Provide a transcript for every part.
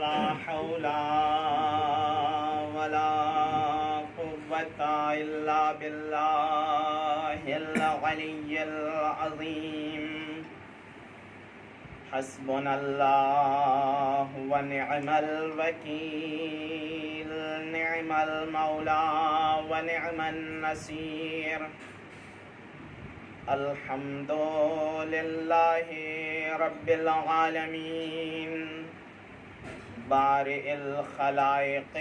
لا حول ولا قوة إلا بالله العلي العظيم. حسبنا الله ونعم الوكيل، نعم المولى ونعم النصير. الحمد لله رب العالمين، بارئ الخلائق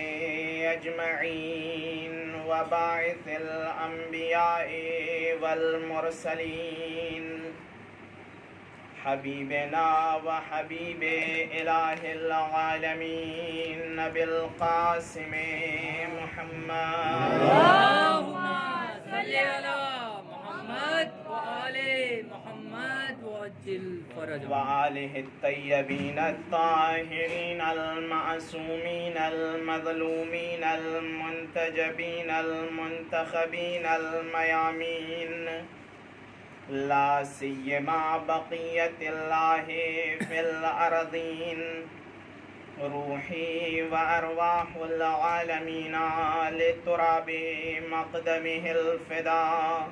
أجمعين، وباعث الأنبياء والمرسلين، حبيبنا وحبيب إله العالمين نبي القاسم محمد. اللهم صل على محمد وآل محمد وعجل فرجهم وآله الطيبين الطاهرين المعصومين المظلومين المنتجبين المنتخبين الميامين، لا سيما بقية الله في الأرضين. روحي وأرواح العالمين لتراب مقدمه الفداء.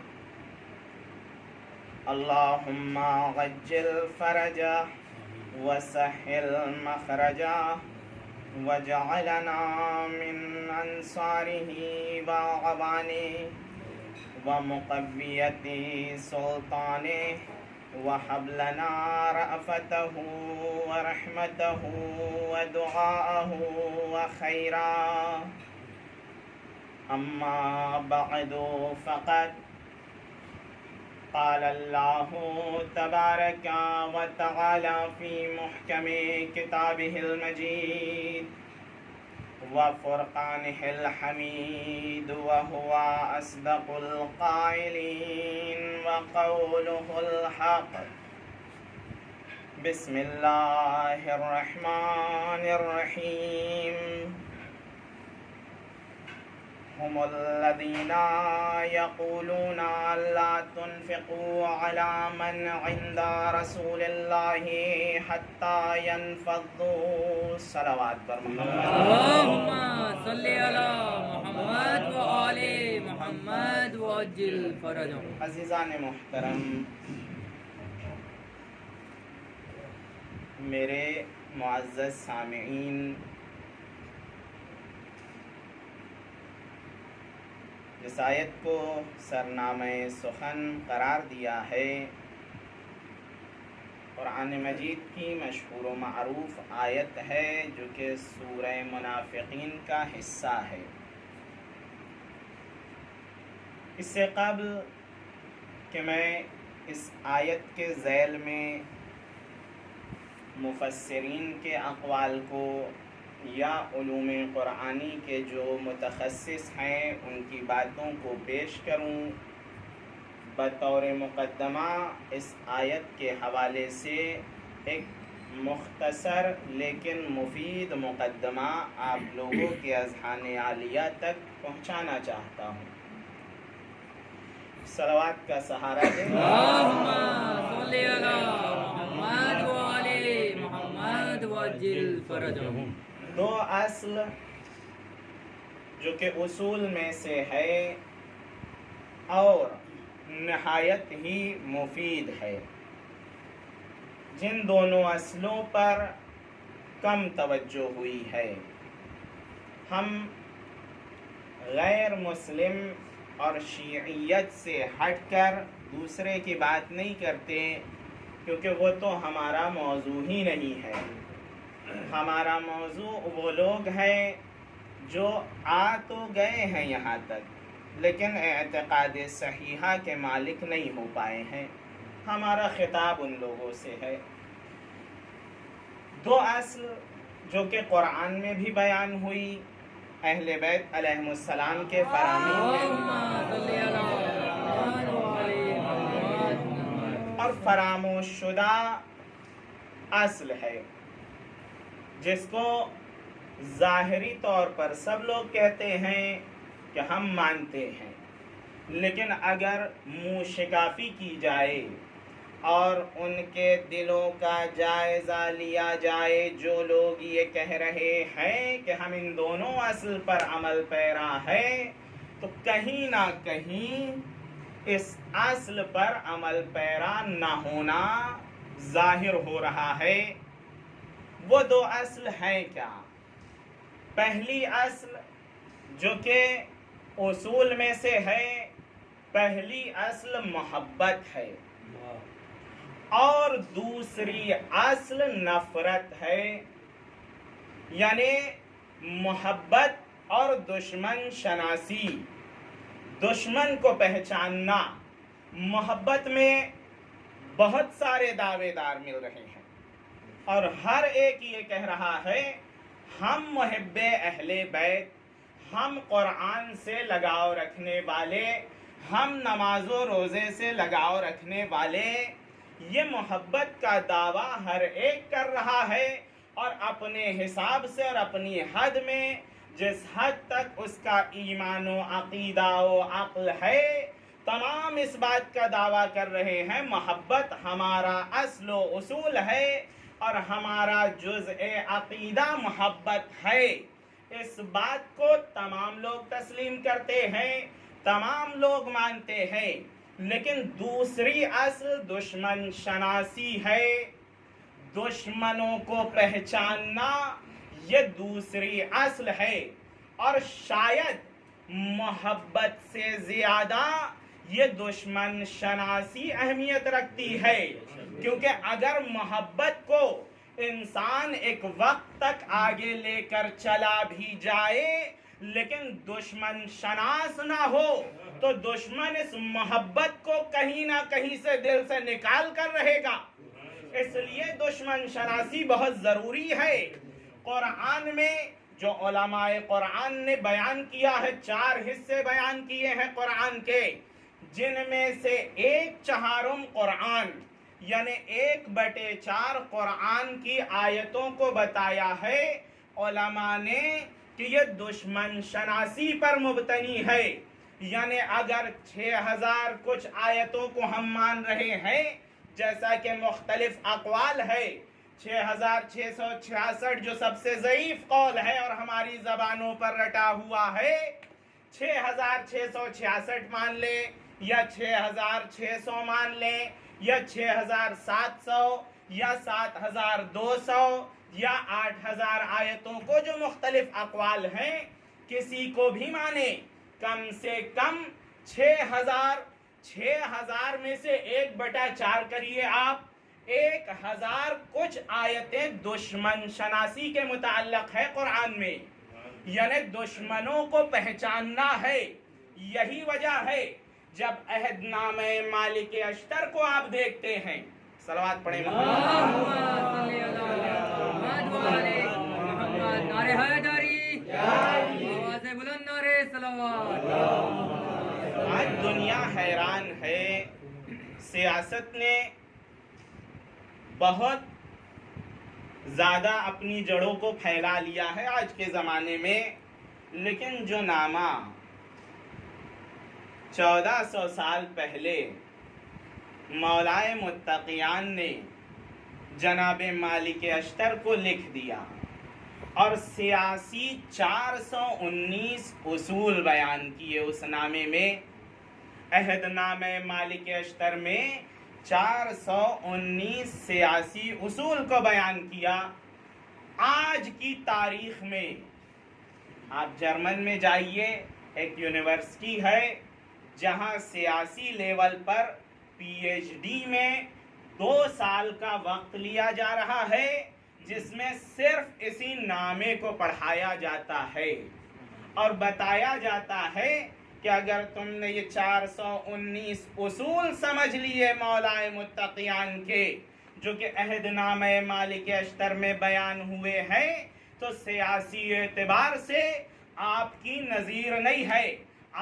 اللهم عجل فرجه وسهل مخرجه، واجعلنا من أنصاره وعوانه ومقوية سلطانه، وهب لنا رأفته ورحمته ودعاءه وخيرا. أما بعد، فقد قال الله تبارك وتعالى في محكم كتابه المجيد وفرقانه الحميد، وهو أصدق القائلين وقوله الحق. بسم الله الرحمن الرحيم. هم الذين يقولون لا تنفقوا على من عند رسول الله حتى ينفضوا. صلوات پر محمد. اللهم صل على محمد وآل محمد وعجل فرجهم. عزیزان محترم، میرے معزز سامعین، جس آیت کو سرنامہ سخن قرار دیا ہے، قرآن مجید کی مشہور و معروف آیت ہے جو کہ سورہ منافقین کا حصہ ہے. اس سے قبل کہ میں اس آیت کے ذیل میں مفسرین کے اقوال کو یا علوم قرآنی کے جو متخصص ہیں ان کی باتوں کو پیش کروں، بطور مقدمہ اس آیت کے حوالے سے ایک مختصر لیکن مفید مقدمہ آپ لوگوں کے اذہان عالیہ تک پہنچانا چاہتا ہوں. صلوات کا سہارا دیں. اللهم صل على محمد وآل محمد وعجل فرجهم. دو اصل جو کہ اصول میں سے ہے اور نہایت ہی مفید ہے، جن دونوں اصلوں پر کم توجہ ہوئی ہے. ہم غیر مسلم اور شیعیت سے ہٹ کر دوسرے کی بات نہیں کرتے، کیونکہ وہ تو ہمارا موضوع ہی نہیں ہے. ہمارا موضوع وہ لوگ ہیں جو آ تو گئے ہیں یہاں تک لیکن اعتقاد صحیحہ کے مالک نہیں ہو پائے ہیں. ہمارا خطاب ان لوگوں سے ہے. دو اصل جو کہ قرآن میں بھی بیان ہوئی، اہل بیت علیہم السلام کے فرامین اللهم صل على محمد وآل محمد. اور فراموش شدہ اصل ہے، جس کو ظاہری طور پر سب لوگ کہتے ہیں کہ ہم مانتے ہیں، لیکن اگر منہ شکافی کی جائے اور ان کے دلوں کا جائزہ لیا جائے جو لوگ یہ کہہ رہے ہیں کہ ہم ان دونوں اصل پر عمل پیرا ہے، تو کہیں نہ کہیں اس اصل پر عمل پیرا نہ ہونا ظاہر ہو رہا ہے۔ وہ دو اصل ہیں کیا؟ پہلی اصل جو کہ اصول میں سے ہے، پہلی اصل محبت ہے، اور دوسری اصل نفرت ہے، یعنی محبت اور دشمن شناسی، دشمن کو پہچاننا۔ محبت میں بہت سارے دعوے دار مل رہے ہیں اور ہر ایک یہ کہہ رہا ہے ہم محب اہل بیت، ہم قرآن سے لگاؤ رکھنے والے، ہم نماز و روزے سے لگاؤ رکھنے والے۔ یہ محبت کا دعویٰ ہر ایک کر رہا ہے، اور اپنے حساب سے اور اپنی حد میں، جس حد تک اس کا ایمان و عقیدہ و عقل ہے، تمام اس بات کا دعویٰ کر رہے ہیں محبت ہمارا اصل و اصول ہے اور ہمارا جزء عقیدہ محبت ہے۔ اس بات کو تمام لوگ تسلیم کرتے ہیں، تمام لوگ مانتے ہیں، لیکن دوسری اصل دشمن شناسی ہے۔ دشمنوں کو پہچاننا یہ دوسری اصل ہے، اور شاید محبت سے زیادہ یہ دشمن شناسی اہمیت رکھتی ہے، کیونکہ اگر محبت کو انسان ایک وقت تک آگے لے کر چلا بھی جائے لیکن دشمن شناس نہ ہو تو دشمن اس محبت کو کہیں نہ کہیں سے دل سے نکال کر رہے گا۔ اس لیے دشمن شناسی بہت ضروری ہے۔ قرآن میں جو علماء قرآن نے بیان کیا ہے، 4 حصے بیان کیے ہیں قرآن کے، جن میں سے 1/4 قرآن یعنی 1/4 قرآن کی آیتوں کو بتایا ہے علماء نے کہ یہ دشمن شناسی پر مبتنی ہے۔ یعنی اگر 6000 کچھ آیتوں کو ہم مان رہے ہیں، جیسا کہ مختلف اقوال ہے، 6666 جو سب سے ضعیف قول ہے اور ہماری زبانوں پر رٹا ہوا ہے، 6666 مان لے یا 6600 مان لیں یا 6700 یا 7200 یا 8000 آیتوں کو جو مختلف اقوال ہیں، کسی کو بھی مانے، کم سے کم 6000 میں سے 1/4 کریے آپ، 1000 کچھ آیتیں دشمن شناسی کے متعلق ہے قرآن میں، یعنی دشمنوں کو پہچاننا ہے۔ یہی وجہ ہے جب عہد نامہ مالک اشتر کو آپ دیکھتے ہیں، صلوات پڑھیں آج دنیا حیران ہے، سیاست نے بہت زیادہ اپنی جڑوں کو پھیلا لیا ہے آج کے زمانے میں، لیکن جو نامہ 1400 سال پہلے مولائے متقیان نے جناب مالک اشتر کو لکھ دیا اور سیاسی 419 اصول بیان کیے اس نامے میں، عہد نامہ مالک اشتر میں 419 سیاسی اصول کو بیان کیا۔ آج کی تاریخ میں آپ جرمن میں جائیے، ایک یونیورسٹی ہے جہاں سیاسی لیول پر پی ایچ ڈی میں 2 سال کا وقت لیا جا رہا ہے، جس میں صرف اسی نامے کو پڑھایا جاتا ہے اور بتایا جاتا ہے کہ اگر تم نے یہ 419 اصول سمجھ لیے مولائے متقیان کے جو کہ عہد نامہ مالک اشتر میں بیان ہوئے ہیں، تو سیاسی اعتبار سے آپ کی نظیر نہیں ہے،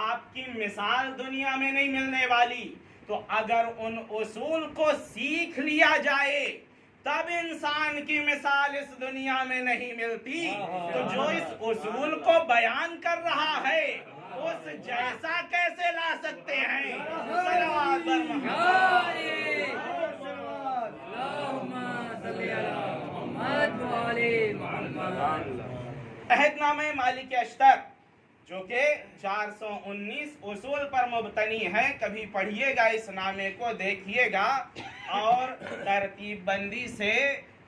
آپ کی مثال دنیا میں نہیں ملنے والی۔ تو اگر ان اصول کو سیکھ لیا جائے تب انسان کی مثال اس دنیا میں نہیں ملتی، تو جو اس اصول کو بیان کر رہا ہے اس جیسا کیسے لا سکتے ہیں؟ صلوات عہد نامہ مالک اشتر جو کہ 419 اصول پر مبتنی ہے، کبھی پڑھیے گا اس نامے کو، دیکھیے گا اور ترتیب بندی سے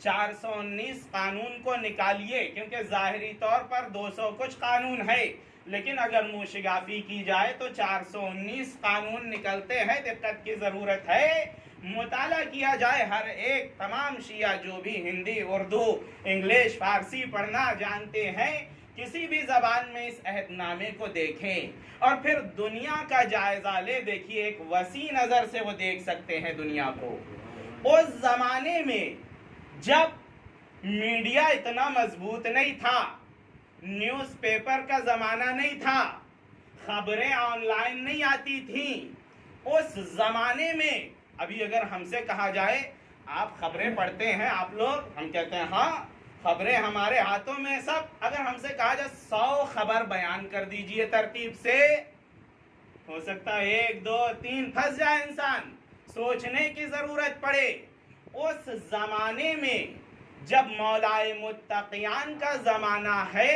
419 قانون کو نکالیے، کیونکہ ظاہری طور پر 200 کچھ قانون ہے، لیکن اگر موشگافی کی جائے تو 419 قانون نکلتے ہیں۔ دقت کی ضرورت ہے، مطالعہ کیا جائے، ہر ایک تمام شیعہ جو بھی ہندی، اردو، انگلش، فارسی پڑھنا جانتے ہیں، کسی بھی زبان میں اس عہد نامے کو دیکھیں اور پھر دنیا کا جائزہ لے، دیکھیے ایک وسیع نظر سے وہ دیکھ سکتے ہیں دنیا کو۔ اس زمانے میں جب میڈیا اتنا مضبوط نہیں تھا، نیوز پیپر کا زمانہ نہیں تھا، خبریں آن لائن نہیں آتی تھیں، اس زمانے میں ابھی اگر ہم سے کہا جائے آپ خبریں پڑھتے ہیں آپ لوگ، ہم کہتے ہیں ہاں خبریں ہمارے ہاتھوں میں سب، اگر ہم سے کہا جائے 100 خبر بیان کر دیجئے ترتیب سے، ہو سکتا ہے 1 2 3 پھنس جائے انسان، سوچنے کی ضرورت پڑے۔ اس زمانے میں جب مولائے متقیان کا زمانہ ہے،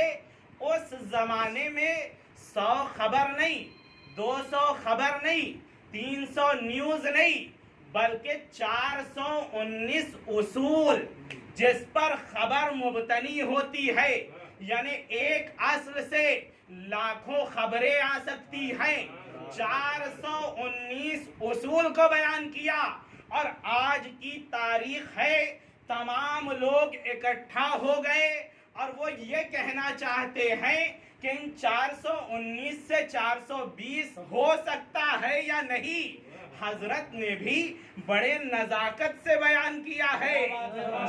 اس زمانے میں 100 خبر نہیں، 200 خبر نہیں، 300 نیوز نہیں، بلکہ 419 اصول جس پر خبر مبتنی ہوتی ہے، یعنی ایک اصل سے لاکھوں خبریں آ سکتی ہیں، 419 اصول کو بیان کیا۔ اور آج کی تاریخ ہے، تمام لوگ اکٹھا ہو گئے اور وہ یہ کہنا چاہتے ہیں کہ ان 419 سے 420 ہو سکتا ہے یا نہیں۔ حضرت نے بھی بڑے نزاکت سے بیان کیا ہے،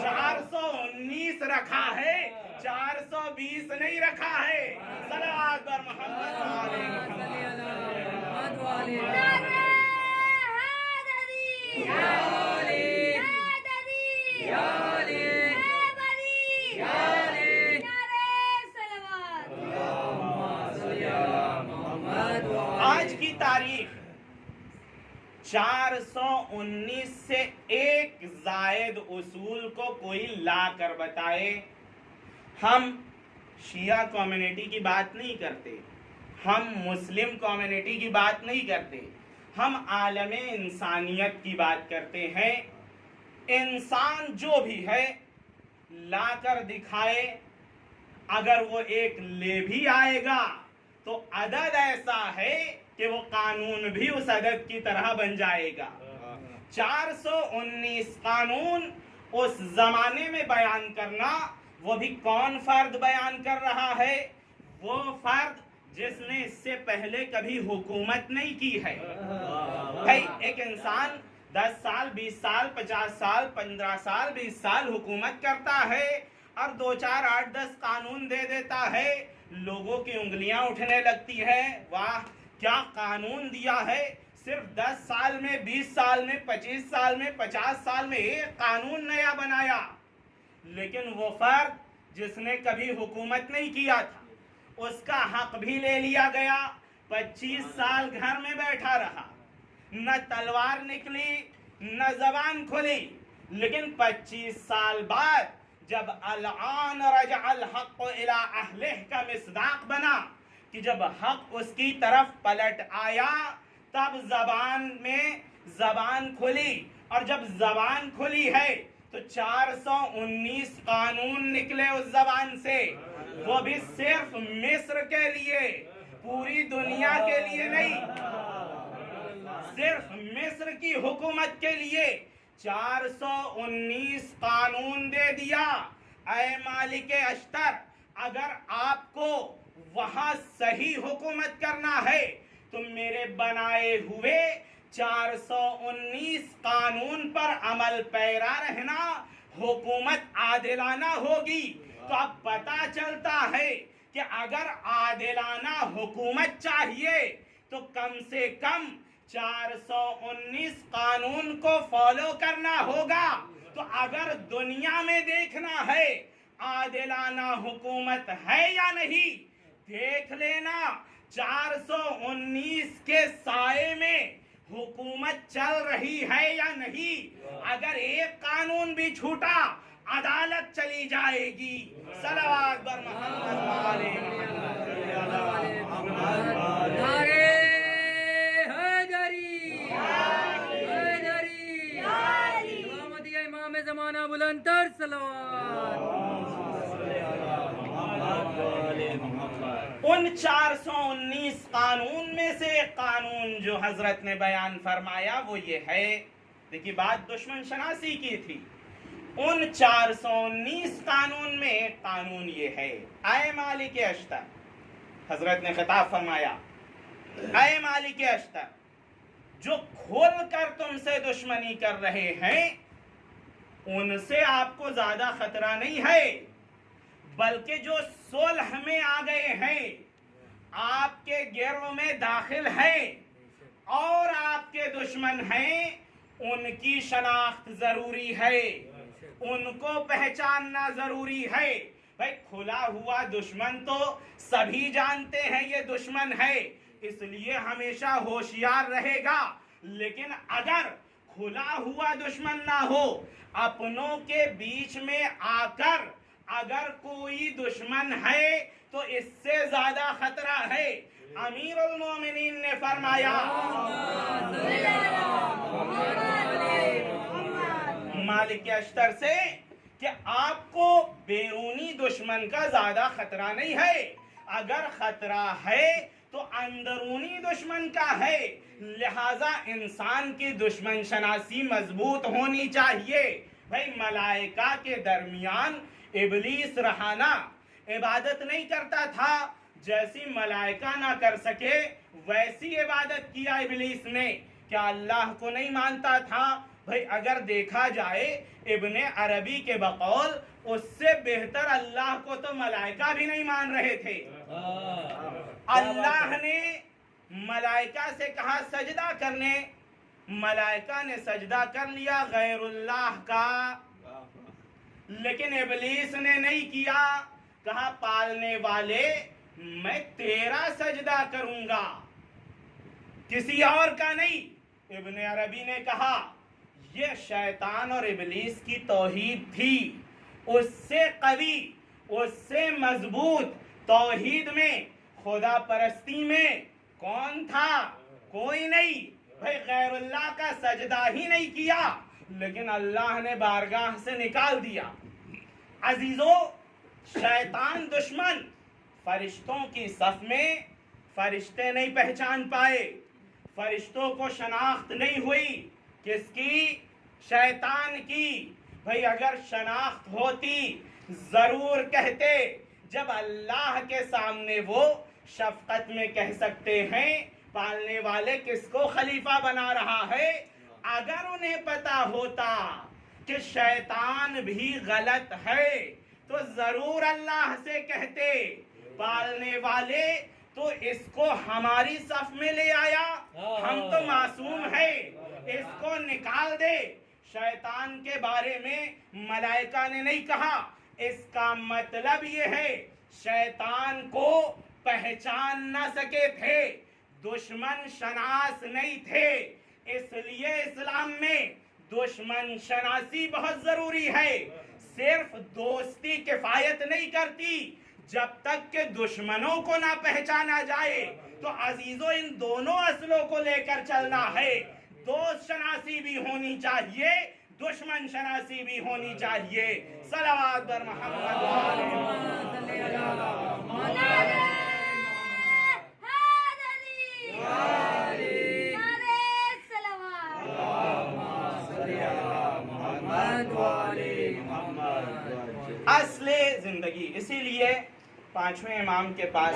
419 رکھا ہے، 420 نہیں رکھا ہے۔ صلوات بر محمد آج کی تاریخ 419 سے ایک زائد اصول کو کوئی لا کر بتائے۔ ہم شیعہ کمیونٹی کی بات نہیں کرتے، ہم مسلم کمیونٹی کی بات نہیں کرتے، ہم عالم انسانیت کی بات کرتے ہیں۔ انسان جو بھی ہے لا کر دکھائے، اگر وہ ایک لے بھی آئے گا تو عدد ایسا ہے کہ وہ قانون بھی اس عدد کی طرح بن جائے گا۔ 419 قانون اس زمانے میں بیان کرنا، وہ بھی کون فرد بیان کر رہا ہے؟ وہ فرد جس نے اس سے پہلے کبھی حکومت نہیں کی ہے۔ بھائی ایک انسان 10 سال 20 سال 50 سال 15 سال 20 سال حکومت کرتا ہے اور 2 4 8 10 قانون دے دیتا ہے، لوگوں کی انگلیاں اٹھنے لگتی ہیں، واہ کیا قانون دیا ہے، صرف 10 سال میں 20 سال میں 25 سال میں 50 سال میں ایک قانون نیا بنایا۔ لیکن وہ فرد جس نے کبھی حکومت نہیں کیا تھا، اس کا حق بھی لے لیا گیا، 25 سال گھر میں بیٹھا رہا، نہ تلوار نکلی نہ زبان کھلی، لیکن 25 سال بعد جب الآن رجع الحق الى اہلہ کا مصداق بنا، کہ جب حق اس کی طرف پلٹ آیا تب زبان کھلی، اور جب زبان کھلی ہے تو 419 قانون نکلے اس زبان سے، وہ بھی صرف مصر کے لیے، پوری دنیا کے لیے نہیں، صرف مصر کی حکومت کے لیے 419 قانون دے دیا۔ اے مالک اشتر، اگر آپ کو وہاں صحیح حکومت کرنا ہے تو میرے بنائے ہوئے 419 قانون پر عمل پیرا رہنا، حکومت عادلانہ ہوگی۔ تو اب پتہ چلتا ہے کہ اگر عادلانہ حکومت چاہیے تو کم سے کم 419 قانون کو فالو کرنا ہوگا۔ تو اگر دنیا میں دیکھنا ہے عادلانہ حکومت ہے یا نہیں، دیکھ لینا 419 کے سائے میں حکومت چل رہی ہے یا نہیں۔ اگر ایک قانون بھی چھوٹا، عدالت چلی جائے گی. صلوات بر محمد و آل محمد. نعرے حیدری حیدری سلامت امام زمانہ بلند تر صلوات. ان 419 قانون میں سے ایک قانون جو حضرت نے بیان فرمایا وہ یہ ہے. دیکھیے بات دشمن شناسی کی تھی. ان 419 قانون میں ایک قانون یہ ہے. اے مالک اشتر، حضرت نے خطاب فرمایا، اے مالک اشتر، جو کھول کر تم سے دشمنی کر رہے ہیں ان سے آپ کو زیادہ خطرہ نہیں ہے، بلکہ جو صلح میں آ گئے ہیں، آپ کے گروہ میں داخل ہیں اور آپ کے دشمن ہیں، ان کی شناخت ضروری ہے، ان کو پہچاننا ضروری ہے. بھائی کھلا ہوا دشمن تو سبھی جانتے ہیں یہ دشمن ہے، اس لیے ہمیشہ ہوشیار رہے گا. لیکن اگر کھلا ہوا دشمن نہ ہو، اپنوں کے بیچ میں آ کر اگر کوئی دشمن ہے تو اس سے زیادہ خطرہ ہے. امیر المومنین نے فرمایا مالک اشتر سے کہ آپ کو بیرونی دشمن کا زیادہ خطرہ نہیں ہے، اگر خطرہ ہے تو اندرونی دشمن کا ہے. لہذا انسان کی دشمن شناسی مضبوط ہونی چاہیے. بھائی ملائکہ کے درمیان ابلیس رہانا عبادت نہیں کرتا تھا، جیسی ملائکہ نہ کر سکے ویسی عبادت کیا ابلیس نے. کیا اللہ کو نہیں مانتا تھا؟ بھائی اگر دیکھا جائے ابن عربی کے بقول اس سے بہتر اللہ کو تو ملائکہ بھی نہیں مان رہے تھے. اللہ نے ملائکہ سے کہا سجدہ کرنے، ملائکہ نے سجدہ کر لیا غیر اللہ کا، لیکن ابلیس نے نہیں کیا. کہا پالنے والے میں تیرا سجدہ کروں گا، کسی اور کا نہیں. ابن عربی نے کہا یہ شیطان اور ابلیس کی توحید تھی، اس سے قوی، اس سے مضبوط توحید میں، خدا پرستی میں کون تھا؟ کوئی نہیں. بھائی غیر اللہ کا سجدہ ہی نہیں کیا، لیکن اللہ نے بارگاہ سے نکال دیا. عزیزو، شیطان دشمن فرشتوں کی صف میں فرشتے نہیں پہچان پائے، فرشتوں کو شناخت نہیں ہوئی. کس کی؟ شیطان کی. بھئی اگر شناخت ہوتی ضرور کہتے. جب اللہ کے سامنے وہ شفقت میں کہہ سکتے ہیں پالنے والے کس کو خلیفہ بنا رہا ہے. اگر انہیں پتا ہوتا کہ شیطان بھی غلط ہے تو ضرور اللہ سے کہتے پالنے والے تو اس کو ہماری صف میں لے آیا، ہم تو معصوم ہے، اس کو نکال دے. شیطان کے بارے میں ملائکہ نے نہیں کہا. اس کا مطلب یہ ہے شیطان کو پہچان نہ سکے تھے، دشمن شناس نہیں تھے. اس لیے اسلام میں دشمن شناسی بہت ضروری ہے. صرف دوستی کفایت نہیں کرتی، جب تک کہ دشمنوں کو نہ پہچانا جائے. تو عزیزو ان دونوں اصلوں کو لے کر چلنا ہے. دوست شناسی بھی ہونی چاہیے، دشمن شناسی بھی ہونی چاہیے. صلوات بر محمد و آل اصل زندگی. اسی لیے پانچویں امام کے پاس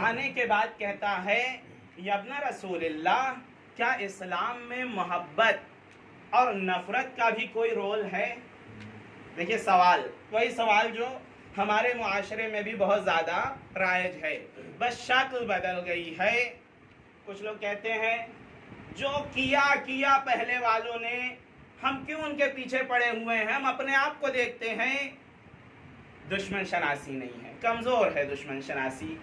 آنے کے بعد کہتا ہے یا ابن رسول اللہ، کیا اسلام میں محبت اور نفرت کا بھی کوئی رول ہے؟ دیکھیے سوال، وہی سوال جو ہمارے معاشرے میں بھی بہت زیادہ رائج ہے، بس شکل بدل گئی ہے. کچھ لوگ کہتے ہیں جو کیا پہلے والوں نے، ہم کیوں ان کے پیچھے پڑے ہوئے ہیں، ہم اپنے آپ کو دیکھتے ہیں. دشمن شناسی نہیں ہے، کمزور ہے دشمن شناسی.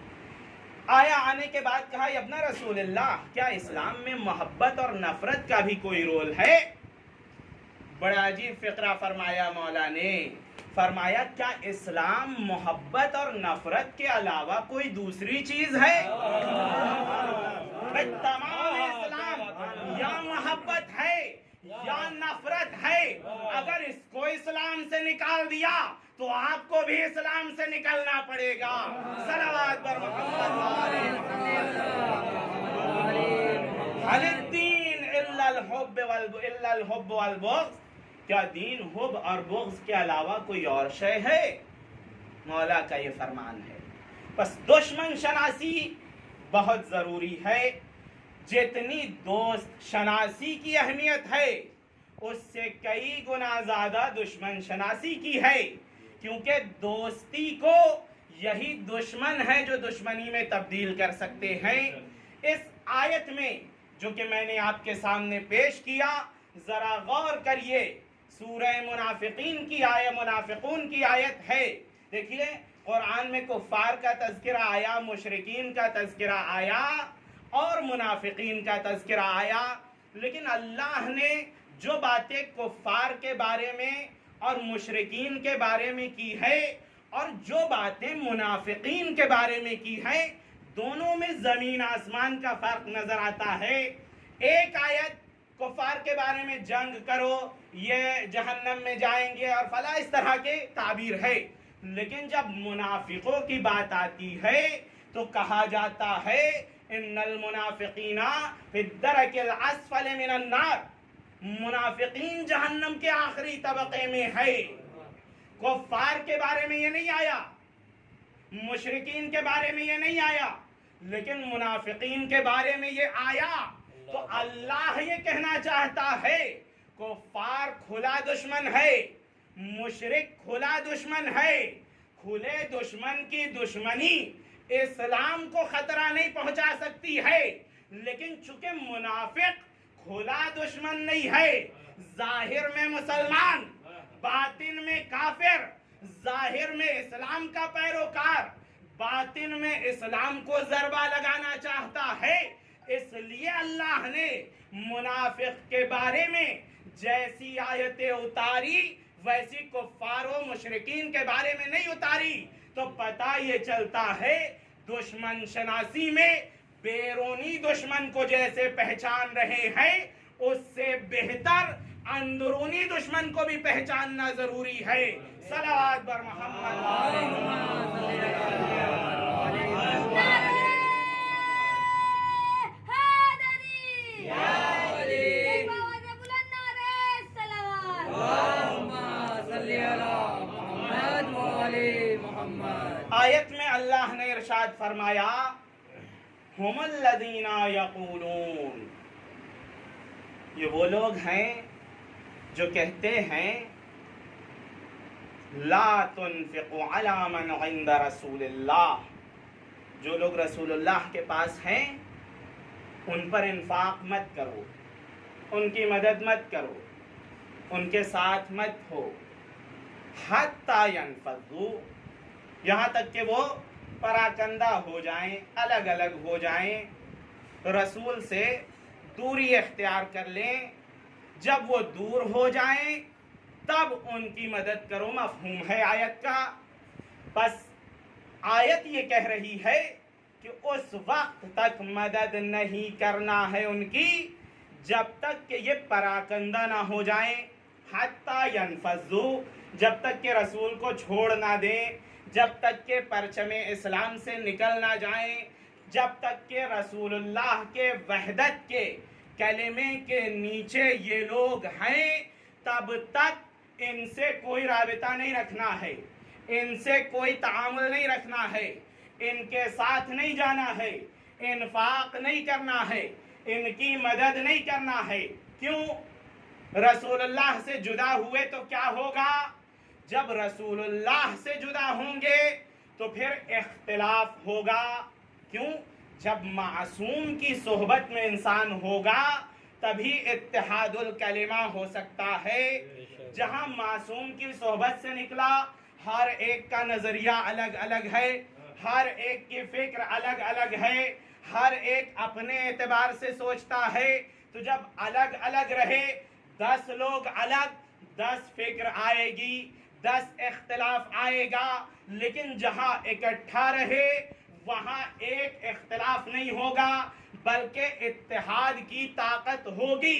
آیا آنے کے بعد کہا ابن رسول اللہ، کیا اسلام میں محبت اور نفرت کا بھی کوئی رول ہے؟ بڑا عجیب فقرہ فرمایا مولا نے، فرمایا کیا اسلام محبت اور نفرت کے علاوہ کوئی دوسری چیز ہے؟ تمام اسلام یا محبت ہے یا نفرت ہے. اگر اس کو اسلام سے نکال دیا تو آپ کو بھی اسلام سے نکلنا پڑے گا. صلوات بر محمد. هل الدین الا الحب والبغض؟ کیا دین حب اور بغض کے علاوہ کوئی اور شے ہے؟ مولا کا یہ فرمان ہے. بس دشمن شناسی بہت ضروری ہے. جتنی دوست شناسی کی اہمیت ہے اس سے کئی گنا زیادہ دشمن شناسی کی ہے، کیونکہ دوستی کو یہی دشمن ہے جو دشمنی میں تبدیل کر سکتے ہیں. اس آیت میں جو کہ میں نے آپ کے سامنے پیش کیا، ذرا غور کریے. سورہ منافقون کی آیت ہے. دیکھیے قرآن میں کفار کا تذکرہ آیا، مشرکین کا تذکرہ آیا اور منافقین کا تذکرہ آیا، لیکن اللہ نے جو باتیں کفار کے بارے میں اور مشرکین کے بارے میں کی ہے اور جو باتیں منافقین کے بارے میں کی ہے، دونوں میں زمین آسمان کا فرق نظر آتا ہے. ایک آیت کفار کے بارے میں جنگ کرو، یہ جہنم میں جائیں گے اور فلاں اس طرح کے تعبیر ہے، لیکن جب منافقوں کی بات آتی ہے تو کہا جاتا ہے ان المنافقین فی الدرک الاسفل من النار. منافقین جہنم کے آخری طبقے میں ہے. کفار کے بارے میں یہ نہیں آیا، مشرکین کے بارے میں یہ نہیں آیا، لیکن منافقین کے بارے میں یہ آیا. تو اللہ یہ کہنا چاہتا ہے کفار کھلا دشمن ہے، مشرک کھلا دشمن ہے. کھلے دشمن کی دشمنی اسلام کو خطرہ نہیں پہنچا سکتی ہے، لیکن چونکہ منافق کھلا دشمن نہیں ہے، ظاہر میں مسلمان، باطن میں کافر، ظاہر میں اسلام کا پیروکار، باطن میں اسلام کو ضربہ لگانا چاہتا ہے. اس لیے اللہ نے منافق کے بارے میں جیسی آیتیں اتاری ویسی کفار و مشرکین کے بارے میں نہیں اتاری. تو پتہ یہ چلتا ہے دشمن شناسی میں بیرونی دشمن کو جیسے پہچان رہے ہیں اس سے بہتر اندرونی دشمن کو بھی پہچاننا ضروری ہے. صلوات بر محمد. آیت میں اللہ نے ارشاد فرمایا ہم الذین یقولون، یہ وہ لوگ ہیں جو کہتے ہیں لا تنفقوا علی من عند رسول اللہ، جو لوگ رسول اللہ کے پاس ہیں ان پر انفاق مت کرو، ان کی مدد مت کرو، ان کے ساتھ مت ہو، حتی ینفضوا، یہاں تک کہ وہ پراکندہ ہو جائیں، الگ الگ ہو جائیں، رسول سے دوری اختیار کر لیں. جب وہ دور ہو جائیں تب ان کی مدد کرو. مفہوم ہے آیت کا. بس آیت یہ کہہ رہی ہے کہ اس وقت تک مدد نہیں کرنا ہے ان کی جب تک کہ یہ پراکندہ نہ ہو جائیں. حتی ینفضوا، جب تک کہ رسول کو چھوڑ نہ دیں، جب تک کہ پرچم اسلام سے نکل نہ جائیں، جب تک کہ رسول اللہ کے وحدت کے کلمے کے نیچے یہ لوگ ہیں تب تک ان سے کوئی رابطہ نہیں رکھنا ہے، ان سے کوئی تعامل نہیں رکھنا ہے، ان کے ساتھ نہیں جانا ہے، انفاق نہیں کرنا ہے، ان کی مدد نہیں کرنا ہے. کیوں؟ رسول اللہ سے جدا ہوئے تو کیا ہوگا؟ جب رسول اللہ سے جدا ہوں گے تو پھر اختلاف ہوگا. کیوں؟ جب معصوم کی صحبت میں انسان ہوگا تبھی اتحاد الکلمہ ہو سکتا ہے. جہاں معصوم کی صحبت سے نکلا ہر ایک کا نظریہ الگ الگ ہے، ہر ایک کی فکر الگ الگ ہے، ہر ایک اپنے اعتبار سے سوچتا ہے. تو جب الگ الگ رہے، 10 لوگ الگ 10 فکر آئے گی، 10 اختلاف آئے گا، لیکن جہاں اکٹھا رہے وہاں ایک اختلاف نہیں ہوگا بلکہ اتحاد کی طاقت ہوگی۔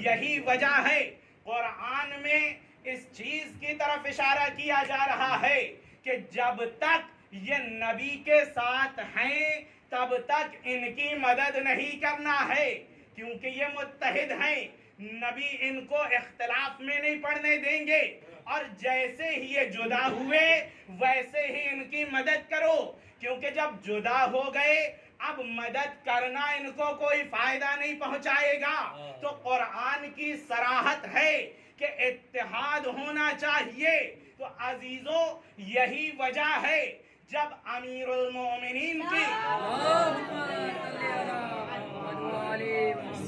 یہی وجہ ہے قرآن میں اس چیز کی طرف اشارہ کیا جا رہا ہے کہ جب تک یہ نبی کے ساتھ ہیں تب تک ان کی مدد نہیں کرنا ہے، کیونکہ یہ متحد ہیں، نبی ان کو اختلاف میں نہیں پڑنے دیں گے، اور جیسے ہی یہ جدا ہوئے ویسے ہی ان کی مدد کرو، کیونکہ جب جدا ہو گئے اب مدد کرنا ان کو کوئی فائدہ نہیں پہنچائے گا۔ تو قرآن کی صراحت ہے کہ اتحاد ہونا چاہیے۔ تو عزیزو یہی وجہ ہے جب امیر المومنین کی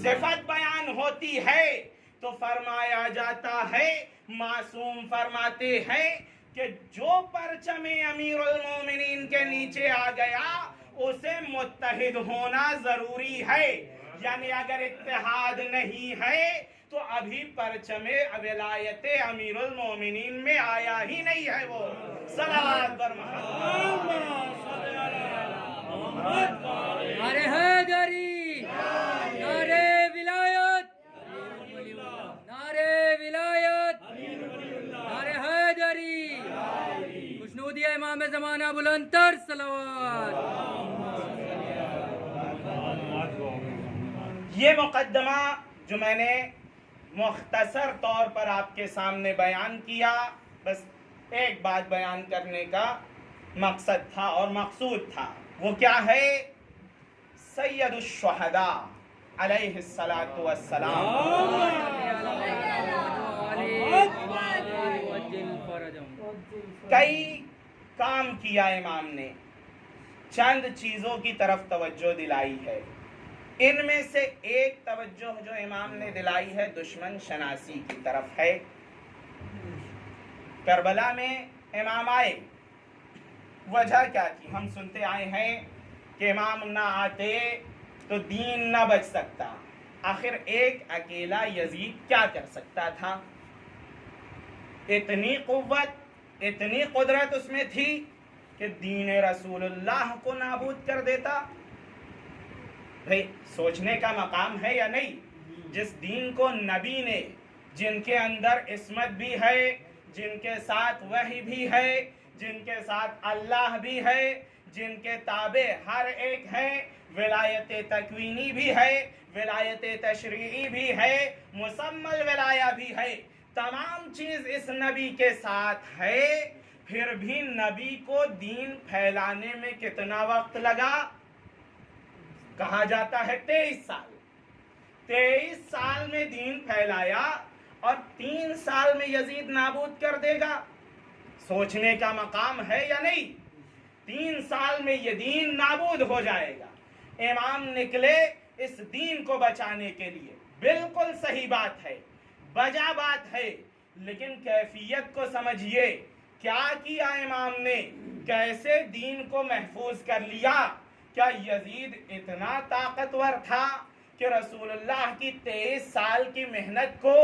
صفت بیان ہوتی ہے تو فرمایا جاتا ہے، معصوم فرماتے ہیں کہ جو پرچم امیر المومنین کے نیچے آ گیا اسے متحد ہونا ضروری ہے، یعنی اگر اتحاد نہیں ہے تو ابھی پرچم ولایت امیر المومنین میں آیا ہی نہیں ہے۔ وہ صلوات بر محمد۔ نعرہ حیدری، نعرہ ولایت، نعرہ ولایت، نعرہ حیدری، خوشنودی امام زمانہ بلند تر صلوات۔ یہ مقدمہ جو میں نے مختصر طور پر آپ کے سامنے بیان کیا، بس ایک بات بیان کرنے کا مقصد تھا اور مقصود تھا، وہ کیا ہے؟ سید الشہداء علیہ الصلاۃ والسلام کئی کام کیا امام نے، چند چیزوں کی طرف توجہ دلائی ہے۔ ان میں سے ایک توجہ جو امام نے دلائی ہے دشمن شناسی کی طرف ہے۔ کربلا میں امام آئے، وجہ کیا تھی؟ ہم سنتے آئے ہیں کہ امام نہ آتے تو دین نہ بچ سکتا۔ آخر ایک اکیلا یزید کیا کر سکتا تھا؟ اتنی قوت، اتنی قدرت اس میں تھی کہ دین رسول اللہ کو نابود کر دیتا؟ بھئی سوچنے کا مقام ہے یا نہیں؟ جس دین کو نبی نے، جن کے اندر عصمت بھی ہے، جن کے ساتھ وحی بھی ہے، جن کے ساتھ اللہ بھی ہے، جن کے تابع ہر ایک ہے، ولایت تکوینی بھی ہے، ولایت تشریعی بھی ہے، مسمى الولایہ بھی ہے، تمام چیز اس نبی کے ساتھ ہے، پھر بھی نبی کو دین پھیلانے میں کتنا وقت لگا؟ کہا جاتا ہے 23 سال۔ 23 سال میں دین پھیلایا اور 3 سال میں یزید نابود کر دے گا؟ سوچنے کا مقام ہے یا نہیں؟ 3 سال میں یہ دین نابود ہو جائے گا۔ امام نکلے اس دین کو بچانے کے لیے، بالکل صحیح بات ہے، بجا بات ہے، لیکن کیفیت کو سمجھیے، کیا کیا امام نے، کیسے دین کو محفوظ کر لیا؟ کیا یزید اتنا طاقتور تھا کہ رسول اللہ کی 23 سال کی محنت کو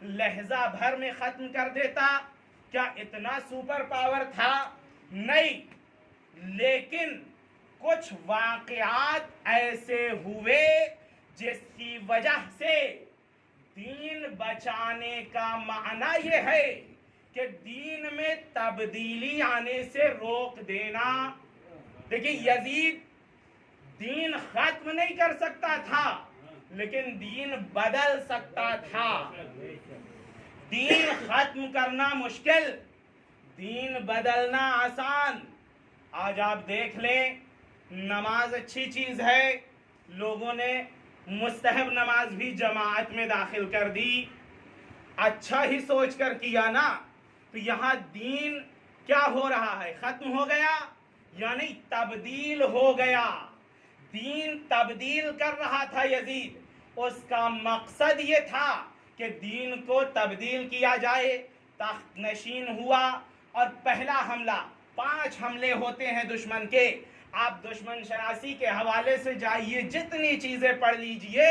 لحظہ بھر میں ختم کر دیتا؟ کیا اتنا سپر پاور تھا؟ نہیں، لیکن کچھ واقعات ایسے ہوئے جس کی وجہ سے دین بچانے کا معنی یہ ہے کہ دین میں تبدیلی آنے سے روک دینا۔ دیکھیں یزید دین ختم نہیں کر سکتا تھا لیکن دین بدل سکتا تھا۔ دین ختم کرنا مشکل، دین بدلنا آسان۔ آج آپ دیکھ لیں، نماز اچھی چیز ہے، لوگوں نے مستحب نماز بھی جماعت میں داخل کر دی، اچھا ہی سوچ کر کیا نا، تو یہاں دین کیا ہو رہا ہے؟ ختم ہو گیا؟ یعنی تبدیل ہو گیا۔ دین تبدیل کر رہا تھا یزید، اس کا مقصد یہ تھا کہ دین کو تبدیل کیا جائے، تخت نشین ہوا، اور پہلا حملہ، 5 حملے ہوتے ہیں دشمن کے، آپ دشمن شناسی کے حوالے سے جائیے، جتنی چیزیں پڑھ لیجئے،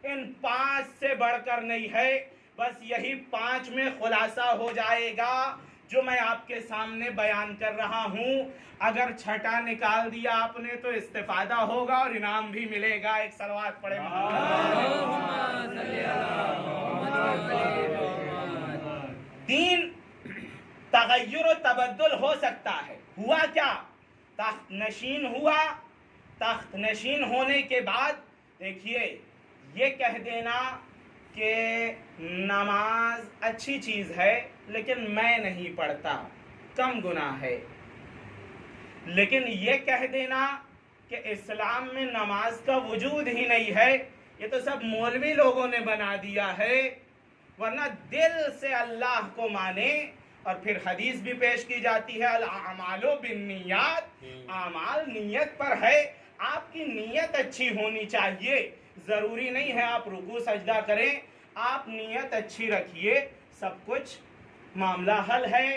ان 5 سے بڑھ کر نہیں ہے۔ بس یہی 5 میں خلاصہ ہو جائے گا جو میں آپ کے سامنے بیان کر رہا ہوں. اگر چھٹا نکال دیا آپ نے تو استفادہ ہوگا اور انعام بھی ملے گا. ایک صلوات پڑھے دین تغیر و تبدل ہو سکتا ہے. ہوا کیا؟ تخت نشین ہوا. تخت نشین ہونے کے بعد دیکھیے یہ کہہ دینا کہ نماز اچھی چیز ہے لیکن میں نہیں پڑھتا، کم گناہ ہے. لیکن یہ کہہ دینا کہ اسلام میں نماز کا وجود ہی نہیں ہے، یہ تو سب مولوی لوگوں نے بنا دیا ہے. ورنہ دل سے اللہ کو مانے. اور پھر حدیث بھی پیش کی جاتی ہے الاعمال بالنیات، اعمال نیت پر ہے. آپ کی نیت اچھی ہونی چاہیے. ضروری نہیں ہے آپ رکوع سجدہ کریں، آپ نیت اچھی رکھیے، سب کچھ معاملہ حل ہے.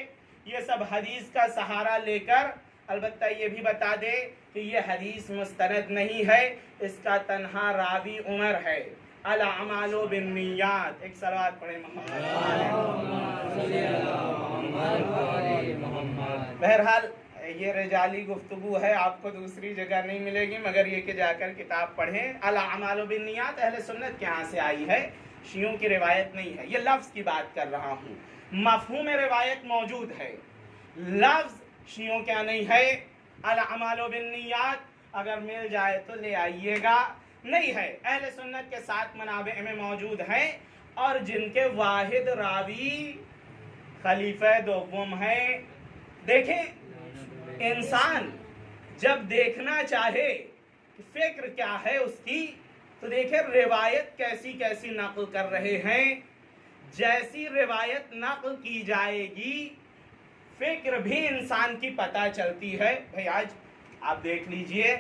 یہ سب حدیث کا سہارا لے کر. البتہ یہ بھی بتا دے کہ یہ حدیث مستند نہیں ہے، اس کا تنہا راوی عمر ہے. الاعمال بالنیات. ایک صلوات پڑھیں محمد. بہرحال یہ رجالی گفتگو ہے، آپ کو دوسری جگہ نہیں ملے گی مگر یہ کہ جا کر کتاب پڑھیں. الاعمال بالنیات اہل سنت کے ہاں سے آئی ہے، شیعوں کی روایت نہیں ہے. یہ لفظ کی بات کر رہا ہوں، مفہوم روایت موجود ہے، لفظ شیعوں کیا نہیں ہے. الاعمال بالنیات اگر مل جائے تو لے آئیے گا، نہیں ہے اہل سنت کے 7 منابع میں موجود ہیں اور جن کے واحد راوی خلیفہ دوم ہیں. دیکھیں انسان جب دیکھنا چاہے کہ فکر کیا ہے اس کی تو دیکھیں روایت کیسی کیسی نقل کر رہے ہیں. جیسی روایت نقل کی جائے گی فکر بھی انسان کی پتہ چلتی ہے. بھائی آج آپ دیکھ لیجئے،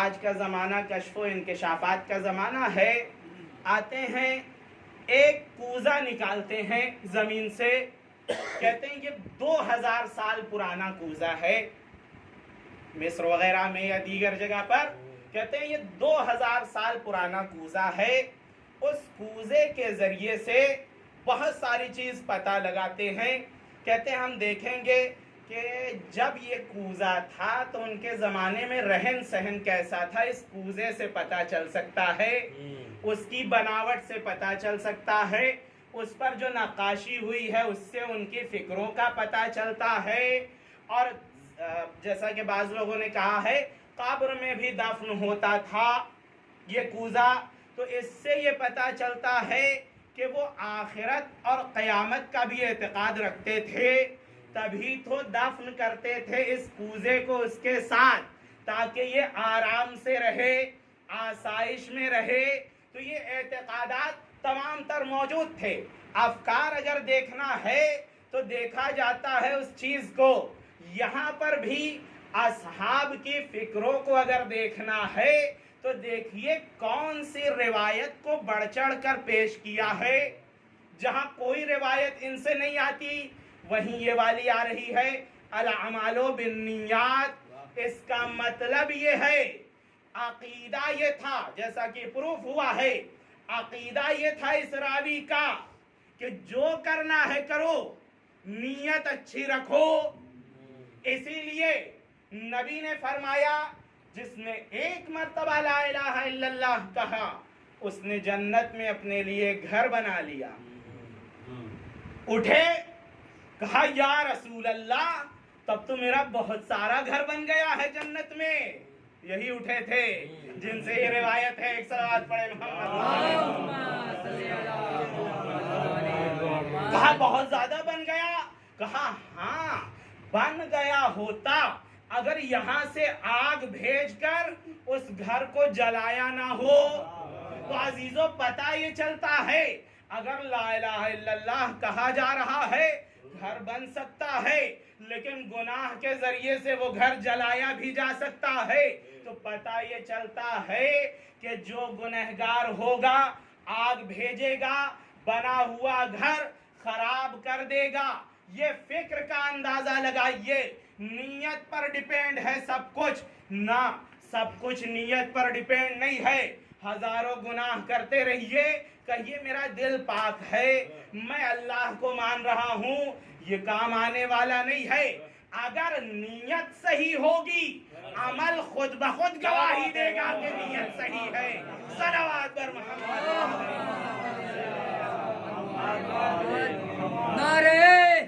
آج کا زمانہ کشف و انکشافات کا زمانہ ہے. آتے ہیں ایک کوزہ نکالتے ہیں زمین سے، کہتے ہیں یہ 2000 سال پرانا کوزہ ہے. مصر وغیرہ میں یا دیگر جگہ پر کہتے ہیں یہ 2000 سال پرانا کوزہ ہے. اس کوزے کے ذریعے سے بہت ساری چیز پتہ لگاتے ہیں. کہتے ہیں ہم دیکھیں گے کہ جب یہ کوزہ تھا تو ان کے زمانے میں رہن سہن کیسا تھا، اس کوزے سے پتہ چل سکتا ہے، اس کی بناوٹ سے پتہ چل سکتا ہے، اس پر جو نقاشی ہوئی ہے اس سے ان کی فکروں کا پتہ چلتا ہے. اور جیسا کہ بعض لوگوں نے کہا ہے قبر میں بھی دفن ہوتا تھا یہ کوزہ، تو اس سے یہ پتہ چلتا ہے کہ وہ آخرت اور قیامت کا بھی اعتقاد رکھتے تھے. تبھی تو دفن کرتے تھے اس کوزے کو اس کے ساتھ تاکہ یہ آرام سے رہے، آسائش میں رہے. تو یہ اعتقادات تمام تر موجود تھے. افکار اگر دیکھنا ہے تو دیکھا جاتا ہے اس چیز کو. یہاں پر بھی اصحاب کی فکروں کو اگر دیکھنا ہے تو دیکھیے کون سی روایت کو بڑھ چڑھ کر پیش کیا ہے. جہاں کوئی روایت ان سے نہیں آتی وہیں یہ والی آ رہی ہے الاعمال بالنیات. اس کا مطلب یہ ہے، عقیدہ یہ تھا جیسا کہ پروف ہوا ہے، عقیدہ یہ تھا اس راوی کا کہ جو کرنا ہے کرو، نیت اچھی رکھو. اسی لیے نبی نے فرمایا جس نے ایک مرتبہ لا الہ الا اللہ کہا اس نے جنت میں اپنے لیے گھر بنا لیا. اٹھے کہا یا رسول اللہ تب تو میرا بہت سارا گھر بن گیا ہے جنت میں. یہی اٹھے تھے جن سے یہ روایت ہے. ایک صلوات پڑھے محمد. کہا بہت زیادہ بن گیا. کہا ہاں بن گیا ہوتا اگر یہاں سے آگ بھیج کر اس گھر کو جلایا نہ ہو. تو عزیزو پتہ یہ چلتا ہے اگر لا الہ الا اللہ کہا جا رہا ہے گھر بن سکتا ہے لیکن گناہ کے ذریعے سے وہ گھر جلایا بھی جا سکتا ہے. تو پتہ یہ چلتا ہے کہ جو گنہگار ہوگا آگ بھیجے گا، بنا ہوا گھر خراب کر دے گا. یہ فکر کا اندازہ لگائیے. نیت پر ڈیپینڈ ہے سب کچھ. نہ سب کچھ نیت پر ڈیپینڈ نہیں ہے. ہزاروں گناہ کرتے رہیے، کہیے میرا دل پاک ہے، میں اللہ کو مان رہا ہوں، یہ کام آنے والا نہیں ہے۔ اگر نیت صحیح ہوگی، عمل خود بخود گواہی دے گا کہ نیت صحیح ہے۔ صلوات پر محمد۔ نعرہ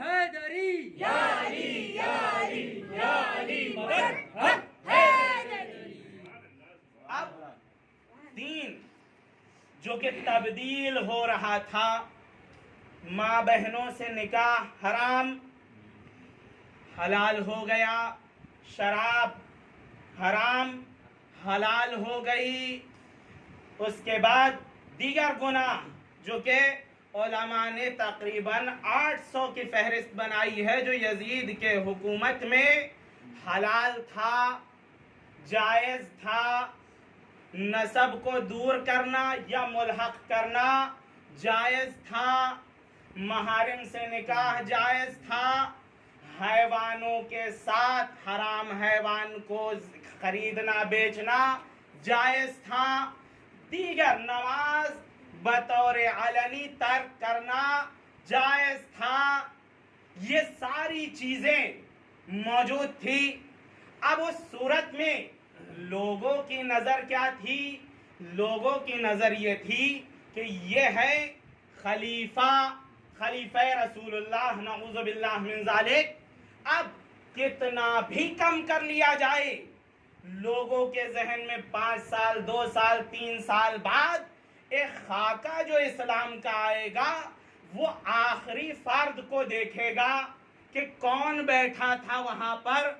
حیدری یا علی یا علی یا علی مدد اب دین جو کہ تبدیل ہو رہا تھا، ماں بہنوں سے نکاح حرام حلال ہو گیا، شراب حرام حلال ہو گئی، اس کے بعد دیگر گناہ جو کہ علماء نے تقریباً 800 کی فہرست بنائی ہے جو یزید کے حکومت میں حلال تھا، جائز تھا، نسب کو دور کرنا یا ملحق کرنا جائز تھا، محارم سے نکاح جائز تھا، حیوانوں کے ساتھ حرام حیوان کو خریدنا بیچنا جائز تھا، دیگر نماز بطور علنی ترک کرنا جائز تھا، یہ ساری چیزیں موجود تھی۔ اب اس صورت میں لوگوں کی نظر کیا تھی؟ لوگوں کی نظر یہ تھی کہ یہ ہے خلیفہ رسول اللہ، نعوذ باللہ من ذالک۔ اب کتنا بھی کم کر لیا جائے، لوگوں کے ذہن میں 5 سال 2 سال 3 سال بعد ایک خاکہ جو اسلام کا آئے گا، وہ آخری فرد کو دیکھے گا کہ کون بیٹھا تھا وہاں پر،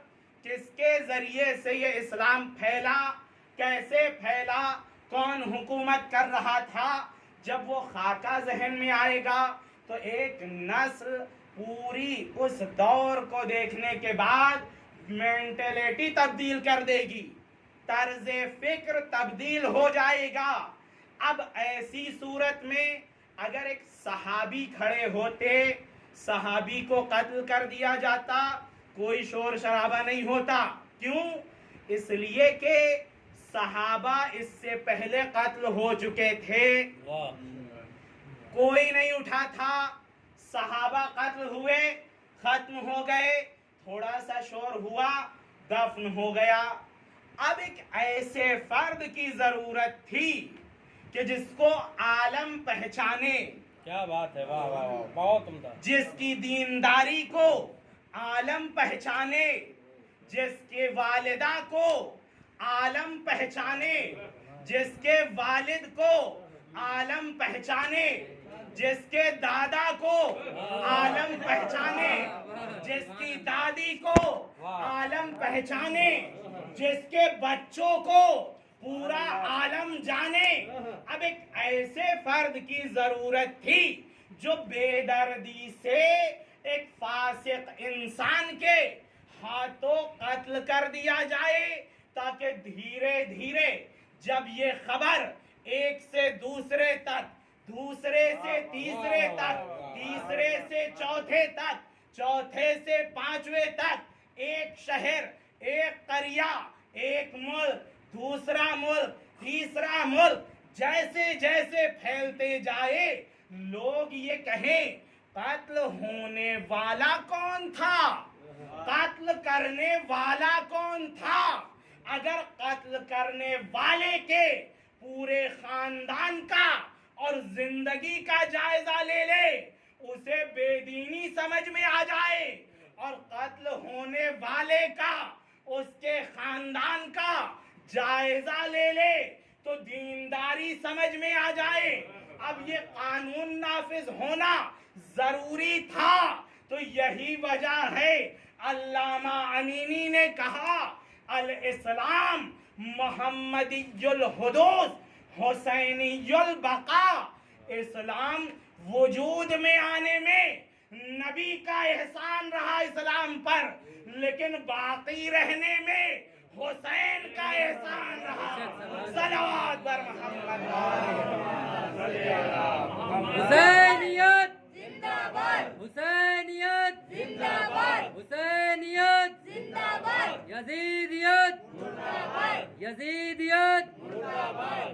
کس کے ذریعے سے یہ اسلام پھیلا، کیسے پھیلا، کون حکومت کر رہا تھا۔ جب وہ خاکہ ذہن میں آئے گا تو ایک نسل پوری اس دور کو دیکھنے کے بعد مینٹیلیٹی تبدیل کر دے گی، طرز فکر تبدیل ہو جائے گا۔ اب ایسی صورت میں اگر ایک صحابی کھڑے ہوتے، صحابی کو قتل کر دیا جاتا، کوئی شور شرابہ نہیں ہوتا۔ کیوں؟ اس لیے کہ صحابہ اس سے پہلے قتل ہو چکے تھے، کوئی نہیں اٹھا تھا، صحابہ قتل ہوئے، ختم ہو گئے، تھوڑا سا شور ہوا، دفن ہو گیا۔ اب ایک ایسے فرد کی ضرورت تھی کہ جس کو عالم پہچانے، کیا بات ہے، واہ واہ واہ، بہت عمدہ، جس کی دینداری کو عالم پہچانے، جس کے والدہ کو عالم پہچانے، جس کے والد کو عالم پہچانے، جس کے دادا کو عالم پہچانے، جس کی دادی کو عالم پہچانے، جس کے بچوں کو پورا عالم جانے۔ اب ایک ایسے فرد کی ضرورت تھی جو بے دردی سے ایک فاسق انسان کے ہاتھوں قتل کر دیا جائے، تاکہ دھیرے دھیرے جب یہ خبر ایک سے دوسرے تک، دوسرے سے تیسرے تک، تیسرے سے چوتھے تک، چوتھے سے پانچویں تک، ایک شہر، ایک قریہ، ایک ملک، دوسرا ملک، تیسرا ملک، جیسے جیسے پھیلتے جائے، لوگ یہ کہیں قتل ہونے والا کون تھا، قتل کرنے والا کون تھا۔ اگر قتل کرنے والے کے پورے خاندان کا اور زندگی کا جائزہ لے لے، اسے بے دینی سمجھ میں آ جائے، اور قتل ہونے والے کا، اس کے خاندان کا جائزہ لے لے تو دینداری سمجھ میں آ جائے۔ اب یہ قانون نافذ ہونا ضروری تھا، تو یہی وجہ ہے علامہ امینی نے کہا الاسلام محمدی الحدوث حسینی البقا، اسلام وجود میں آنے میں نبی کا احسان رہا اسلام پر، لیکن باقی رہنے میں حسین کا احسان رہا۔ صلوات بر محمد۔ حسینیت زندہ باد، حسینیت زندہ باد، حسینیت زندہ باد، یزیدیت زندہ باد، یزیدیت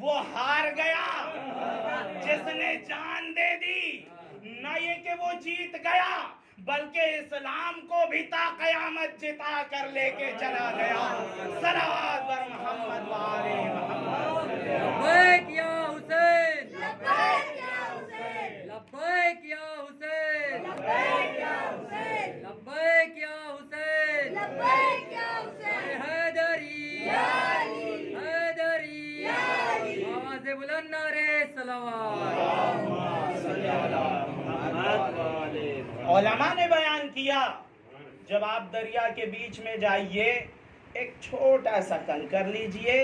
وہ ہار گیا. جس نے جان دے دی نہ یہ کہ وہ جیت گیا بلکہ اسلام کو بھی تا قیامت جتا کر لے کے چلا گیا. صلوات بر محمد و آل محمد. لبیک یا حسین، لبیک یا حسین، لبیک یا حسین، لبیک یا حسین، لبیک یا حسین، لبیک یا حسین، حیدری یا علی، حیدری، یا علی. آواز بلند نعرے صلوات. علماء نے بیان کیا جب آپ دریا کے بیچ میں جائیے ایک چھوٹا سا کنکر لیجئے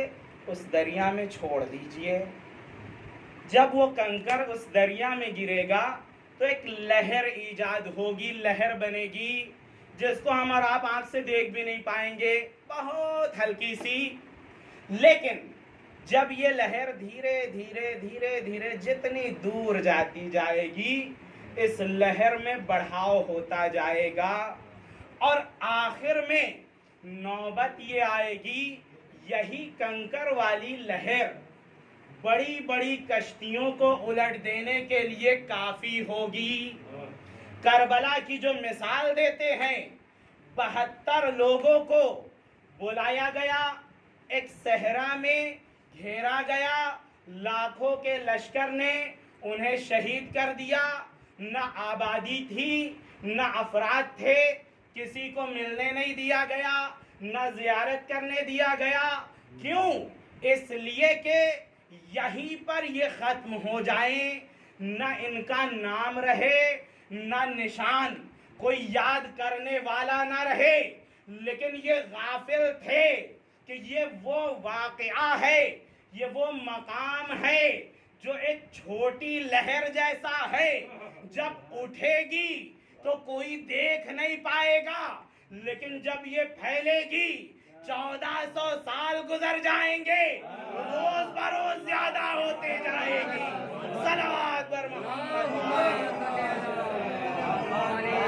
اس دریا میں چھوڑ دیجئے. جب وہ کنکر اس دریا میں گرے گا تو ایک لہر ایجاد ہوگی، لہر بنے گی جس کو ہم اور آپ آنکھ سے دیکھ بھی نہیں پائیں گے، بہت ہلکی سی. لیکن جب یہ لہر دھیرے دھیرے دھیرے دھیرے جتنی دور جاتی جائے گی اس لہر میں بڑھاؤ ہوتا جائے گا اور آخر میں نوبت یہ آئے گی یہی کنکر والی لہر بڑی بڑی کشتیوں کو الٹ دینے کے لیے کافی ہوگی. کربلا کی جو مثال دیتے ہیں 72 لوگوں کو بلایا گیا، ایک صحرا میں گھیرا گیا، لاکھوں کے لشکر نے انہیں شہید کر دیا. نہ آبادی تھی نہ افراد تھے، کسی کو ملنے نہیں دیا گیا، نہ زیارت کرنے دیا گیا. کیوں؟ اس لیے کہ یہیں پر یہ ختم ہو جائیں، نہ ان کا نام رہے نہ نشان، کوئی یاد کرنے والا نہ رہے. لیکن یہ غافل تھے کہ یہ وہ واقعہ ہے، یہ وہ مقام ہے جو ایک چھوٹی لہر جیسا ہے. جب اٹھے گی تو کوئی دیکھ نہیں پائے گا لیکن جب یہ پھیلے گی 1400 سال گزر جائیں گے، روز بروز زیادہ ہوتے جائے گی. صلوات بر محمد. نعرہ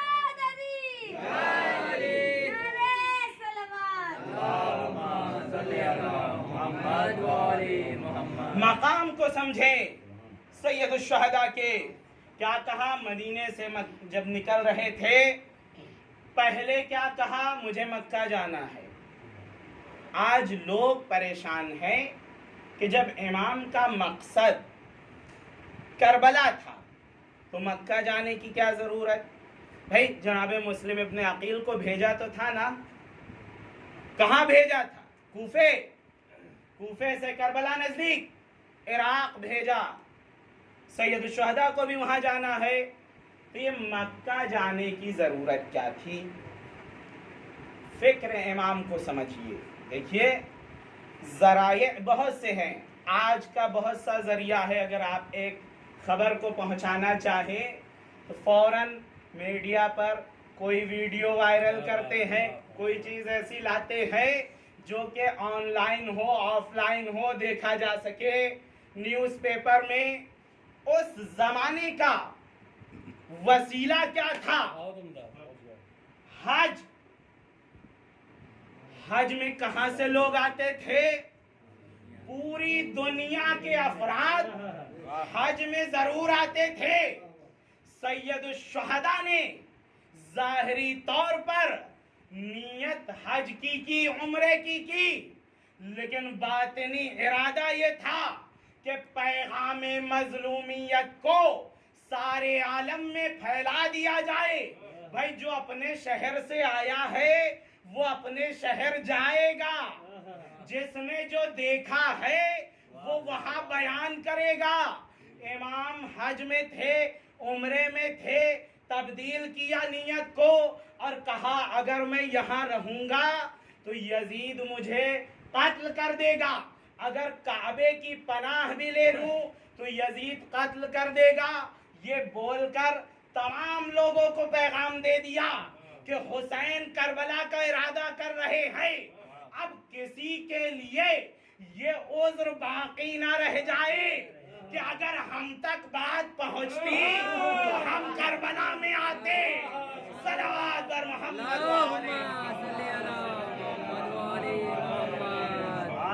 حیدری، نعرہ صلوات. مقام کو سمجھیں. سید الشہداء کے کیا کہا مدینے سے جب نکل رہے تھے، پہلے کیا کہا مجھے مکہ جانا ہے. آج لوگ پریشان ہیں کہ جب امام کا مقصد کربلا تھا تو مکہ جانے کی کیا ضرورت. بھائی جناب مسلم ابن عقیل کو بھیجا تو تھا نا. کہاں بھیجا تھا؟ کوفے سے کربلا نزدیک، عراق بھیجا. سید الشہداء کو بھی وہاں جانا ہے تو یہ مکہ جانے کی ضرورت کیا تھی؟ فکر امام کو سمجھیے. دیکھیے ذرائع بہت سے ہیں، آج کا بہت سا ذریعہ ہے. اگر آپ ایک خبر کو پہنچانا چاہیں تو فوراً میڈیا پر کوئی ویڈیو وائرل کرتے ہیں، کوئی چیز ایسی لاتے ہیں جو کہ آن لائن ہو آف لائن ہو دیکھا جا سکے. نیوز پیپر میں اس زمانے کا وسیلہ کیا تھا؟ حج میں کہاں سے لوگ آتے تھے؟ پوری دنیا کے افراد حج میں ضرور آتے تھے. سید الشہداء نے ظاہری طور پر نیت حج کی عمرے کی لیکن باطنی ارادہ یہ تھا کہ پیغام مظلومیت کو سارے عالم میں پھیلا دیا جائے. بھائی جو اپنے شہر سے آیا ہے وہ اپنے شہر جائے گا، جس نے جو دیکھا ہے وہ وہاں بیان کرے گا. امام حج میں تھے، عمرے میں تھے، تبدیل کیا نیت کو اور کہا اگر میں یہاں رہوں گا تو یزید مجھے قتل کر دے گا، اگر کعبے کی پناہ بھی لے لوں تو یزید قتل کر دے گا. یہ بول کر تمام لوگوں کو پیغام دے دیا کہ حسین کربلا کا ارادہ کر رہے ہیں. اب کسی کے لیے یہ عذر باقی نہ رہ جائے کہ اگر ہم تک بات پہنچتی تو ہم کربلا میں آتے. صلوات بر محمد. اللہم صلی علی محمد و آل محمد.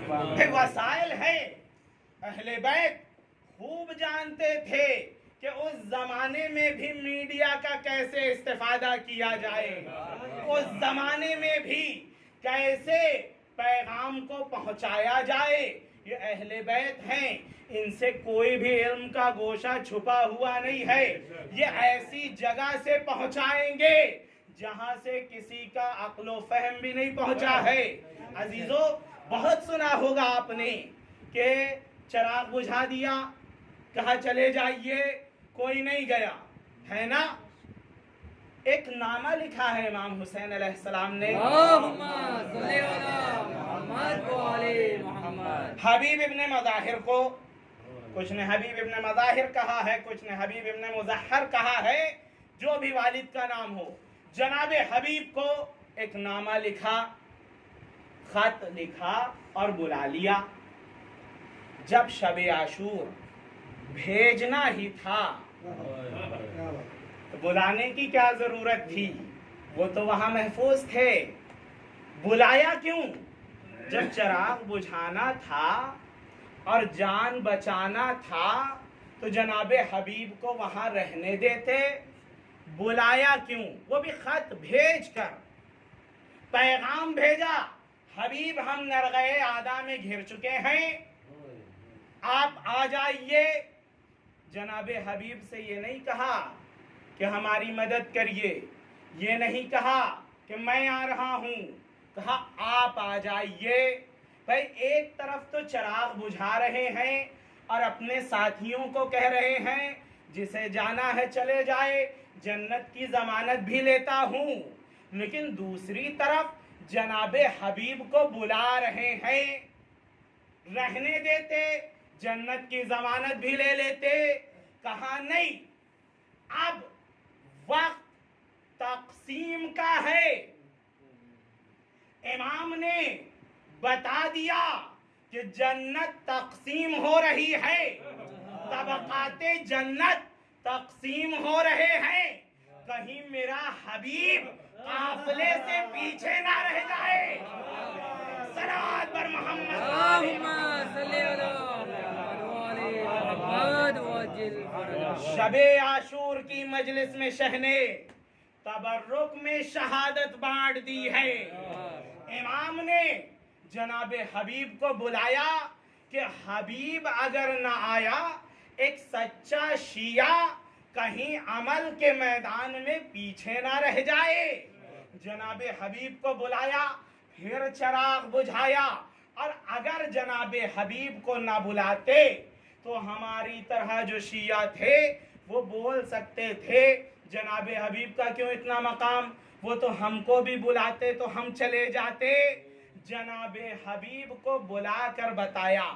پھر وسائل ہے، اہل بیت خوب جانتے تھے کہ اس زمانے میں بھی میڈیا کا کیسے استفادہ کیا جائے، اس زمانے میں بھی کیسے پیغام کو پہنچایا جائے۔ یہ اہل بیت ہیں، ان سے کوئی بھی علم کا گوشہ چھپا ہوا نہیں ہے، یہ ایسی جگہ سے پہنچائیں گے جہاں سے کسی کا عقل و فہم بھی نہیں پہنچا ہے۔ عزیزو، بہت سنا ہوگا آپ نے کہ چراغ بجھا دیا، کہا چلے جائیے، کوئی نہیں گیا، ہے نا؟ ایک نامہ لکھا ہے امام حسین علیہ السلام نے، اللہم صلی علی محمد و علی محمد، حبیب ابن مظاہر کو، کچھ نے حبیب ابن مظاہر کہا ہے، کچھ نے حبیب ابن مظہر کہا ہے، جو بھی والد کا نام ہو، جناب حبیب کو ایک نامہ لکھا، خط لکھا اور بلا لیا۔ جب شب عاشور بھیجنا ہی تھا تو بلانے کی کیا ضرورت تھی؟ وہ تو وہاں محفوظ تھے، بلایا کیوں؟ جب چراغ بجھانا تھا اور جان بچانا تھا تو جناب حبیب کو وہاں رہنے دیتے، بلایا کیوں؟ وہ بھی خط بھیج کر، پیغام بھیجا، حبیب ہم نرغے آدھا میں گھر چکے ہیں، آپ آ جائیے۔ جناب حبیب سے یہ نہیں کہا کہ ہماری مدد کریے، یہ نہیں کہا کہ میں آ رہا ہوں، کہا آپ آ جائیے۔ بھائی ایک طرف تو چراغ بجھا رہے ہیں اور اپنے ساتھیوں کو کہہ رہے ہیں جسے جانا ہے چلے جائے، جنت کی ضمانت بھی لیتا ہوں، لیکن دوسری طرف جناب حبیب کو بلا رہے ہیں، رہنے دیتے، جنت کی ضمانت بھی لے لیتے۔ کہا نہیں، اب وقت تقسیم کا ہے، امام نے بتا دیا کہ جنت تقسیم ہو رہی ہے، طبقات جنت تقسیم ہو رہے ہیں، کہیں میرا حبیب قافلے سے پیچھے نہ رہ جائے۔ صلوات بر محمد۔ اللہم صلی علی محمد و علی محمد وعجل فرجہ۔ شب عاشور کی مجلس میں شہنے تبرک میں شہادت بانٹ دی ہے۔ امام نے جناب حبیب کو بلایا کہ حبیب اگر نہ آیا، ایک سچا شیعہ کہیں عمل کے میدان میں پیچھے نہ رہ جائے۔ جناب حبیب کو بلایا، پھر چراغ بجھایا، اور اگر جناب حبیب کو نہ بلاتے تو ہماری طرح جو شیعہ تھے وہ بول سکتے تھے جناب حبیب کا کیوں اتنا مقام، وہ تو ہم کو بھی بلاتے تو ہم چلے جاتے۔ جناب حبیب کو بلا کر بتایا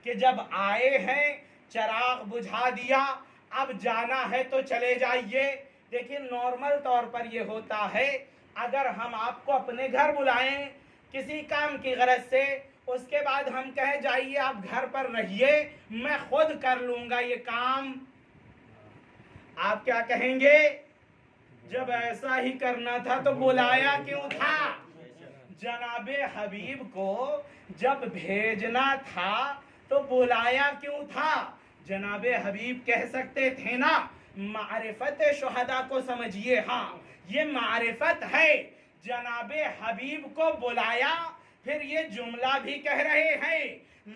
کہ جب آئے ہیں چراغ بجھا دیا، اب جانا ہے تو چلے جائیے۔ دیکھیں نارمل طور پر یہ ہوتا ہے، اگر ہم آپ کو اپنے گھر بلائیں کسی کام کی غرض سے، اس کے بعد ہم کہیں جائیے آپ گھر پر رہیے، میں خود کر لوں گا یہ کام، آپ کیا کہیں گے؟ جب ایسا ہی کرنا تھا تو بلایا کیوں تھا؟ جناب حبیب کو جب بھیجنا تھا تو بلایا کیوں تھا؟ جناب حبیب کہہ سکتے تھے نا، معرفت شہداء کو سمجھیے، ہاں یہ معرفت ہے، جناب حبیب کو بلایا، پھر یہ جملہ بھی کہہ رہے ہیں،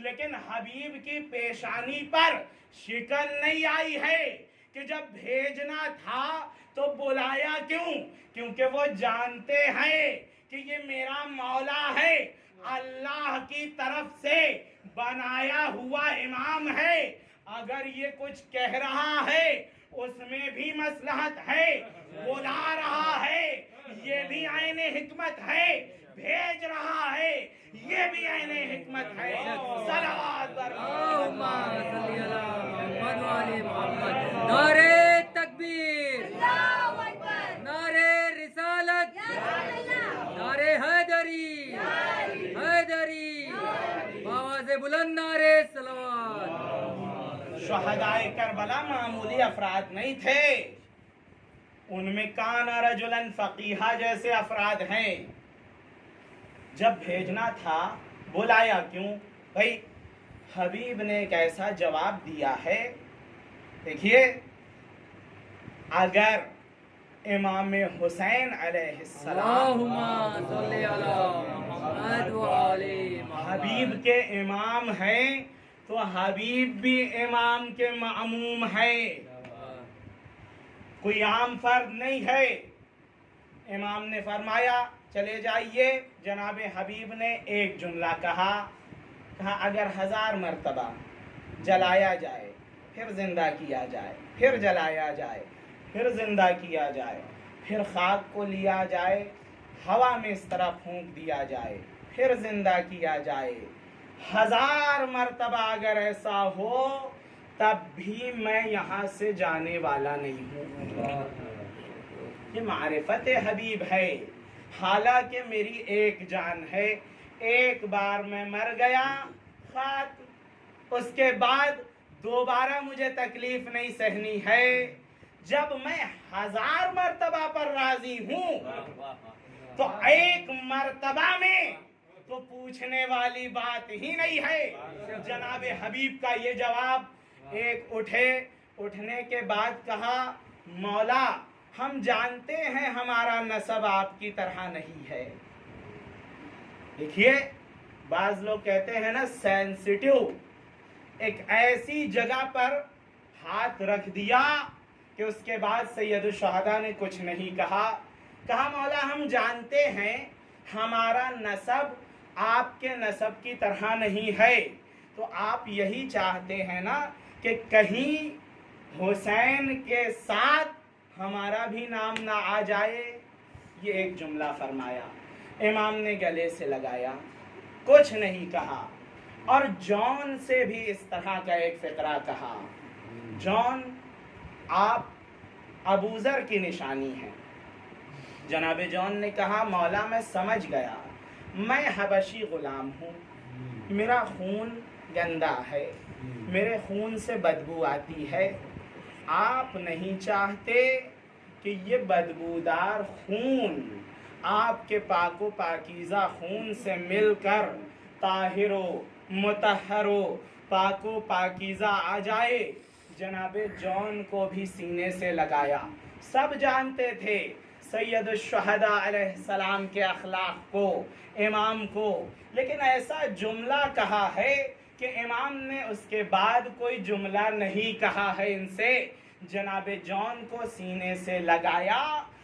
لیکن حبیب کی پیشانی پر شکن نہیں آئی ہے کہ جب بھیجنا تھا تو بلایا کیوں؟ کیونکہ وہ جانتے ہیں کہ یہ میرا مولا ہے، اللہ کی طرف سے بنایا ہوا امام ہے، اگر یہ کچھ کہہ رہا ہے اس میں بھی مصلحت ہے، بلا رہا ہے یہ بھی عین حکمت ہے، بھیج رہا ہے یہ بھی عین حکمت ہے۔ صلوات بر اللہم صلی علی محمد و علی محمد۔ نعرہ تکبیر، نعرہ رسالت، نعرہ حیدری، حیدری، آواز بلند نعرہ صلوات۔ شہدائے کربلا معمولی افراد نہیں تھے، ان میں کان رجلا فقیہا جیسے افراد ہیں۔ جب بھیجنا تھا بلایا کیوں؟ بھائی حبیب نے ایک ایسا جواب دیا ہے، دیکھیے اگر امام حسین علیہ السلام اللہم صلی علی محمد و آل محمد حبیب کے امام ہیں تو حبیب بھی امام کے معموم ہے، کوئی عام فرد نہیں ہے۔ امام نے فرمایا چلے جائیے، جناب حبیب نے ایک جملہ کہا اگر 1000 مرتبہ جلایا جائے پھر زندہ کیا جائے، پھر جلایا جائے پھر زندہ کیا جائے، پھر خاک کو لیا جائے ہوا میں اس طرح پھونک دیا جائے پھر زندہ کیا جائے، 1000 مرتبہ اگر ایسا ہو تب بھی میں یہاں سے جانے والا نہیں ہوں۔ یہ معرفت حبیب ہے، حالانکہ میری ایک جان ہے، ایک بار میں مر گیا خاک، اس کے بعد دوبارہ مجھے تکلیف نہیں سہنی ہے، جب میں 1000 مرتبہ پر راضی ہوں تو ایک مرتبہ میں تو پوچھنے والی بات ہی نہیں ہے۔ جناب حبیب کا یہ جواب، ایک اٹھنے کے بعد کہا مولا ہم جانتے ہیں ہمارا نسب آپ کی طرح نہیں ہے۔ دیکھیے بعض لوگ کہتے ہیں نا سینسٹیو، ایک ایسی جگہ پر ہاتھ رکھ دیا کہ اس کے بعد سید الشہداء نے کچھ نہیں کہا مولا ہم جانتے ہیں ہمارا نسب آپ کے نسب کی طرح نہیں ہے، تو آپ یہی چاہتے ہیں نا کہ کہیں حسین کے ساتھ ہمارا بھی نام نہ آ جائے۔ یہ ایک جملہ فرمایا، امام نے گلے سے لگایا، کچھ نہیں کہا، اور جون سے بھی اس طرح کا ایک فقرہ کہا۔ جون آپ ابو ذر کی نشانی ہے۔ جناب جون نے کہا مولا میں سمجھ گیا، میں حبشی غلام ہوں، میرا خون گندا ہے، میرے خون سے بدبو آتی ہے، آپ نہیں چاہتے کہ یہ بدبودار خون آپ کے پاک و پاکیزہ خون سے مل کر طاہر و مطہر و پاک و پاکیزہ آ جائے۔ جناب جون کو بھی سینے سے لگایا، سب جانتے تھے سید الشہداء علیہ السلام کے اخلاق کو، امام کو، لیکن ایسا جملہ کہا ہے کہ امام نے اس کے بعد کوئی جملہ نہیں کہا ہے ان سے۔ جناب جون کو سینے سے لگایا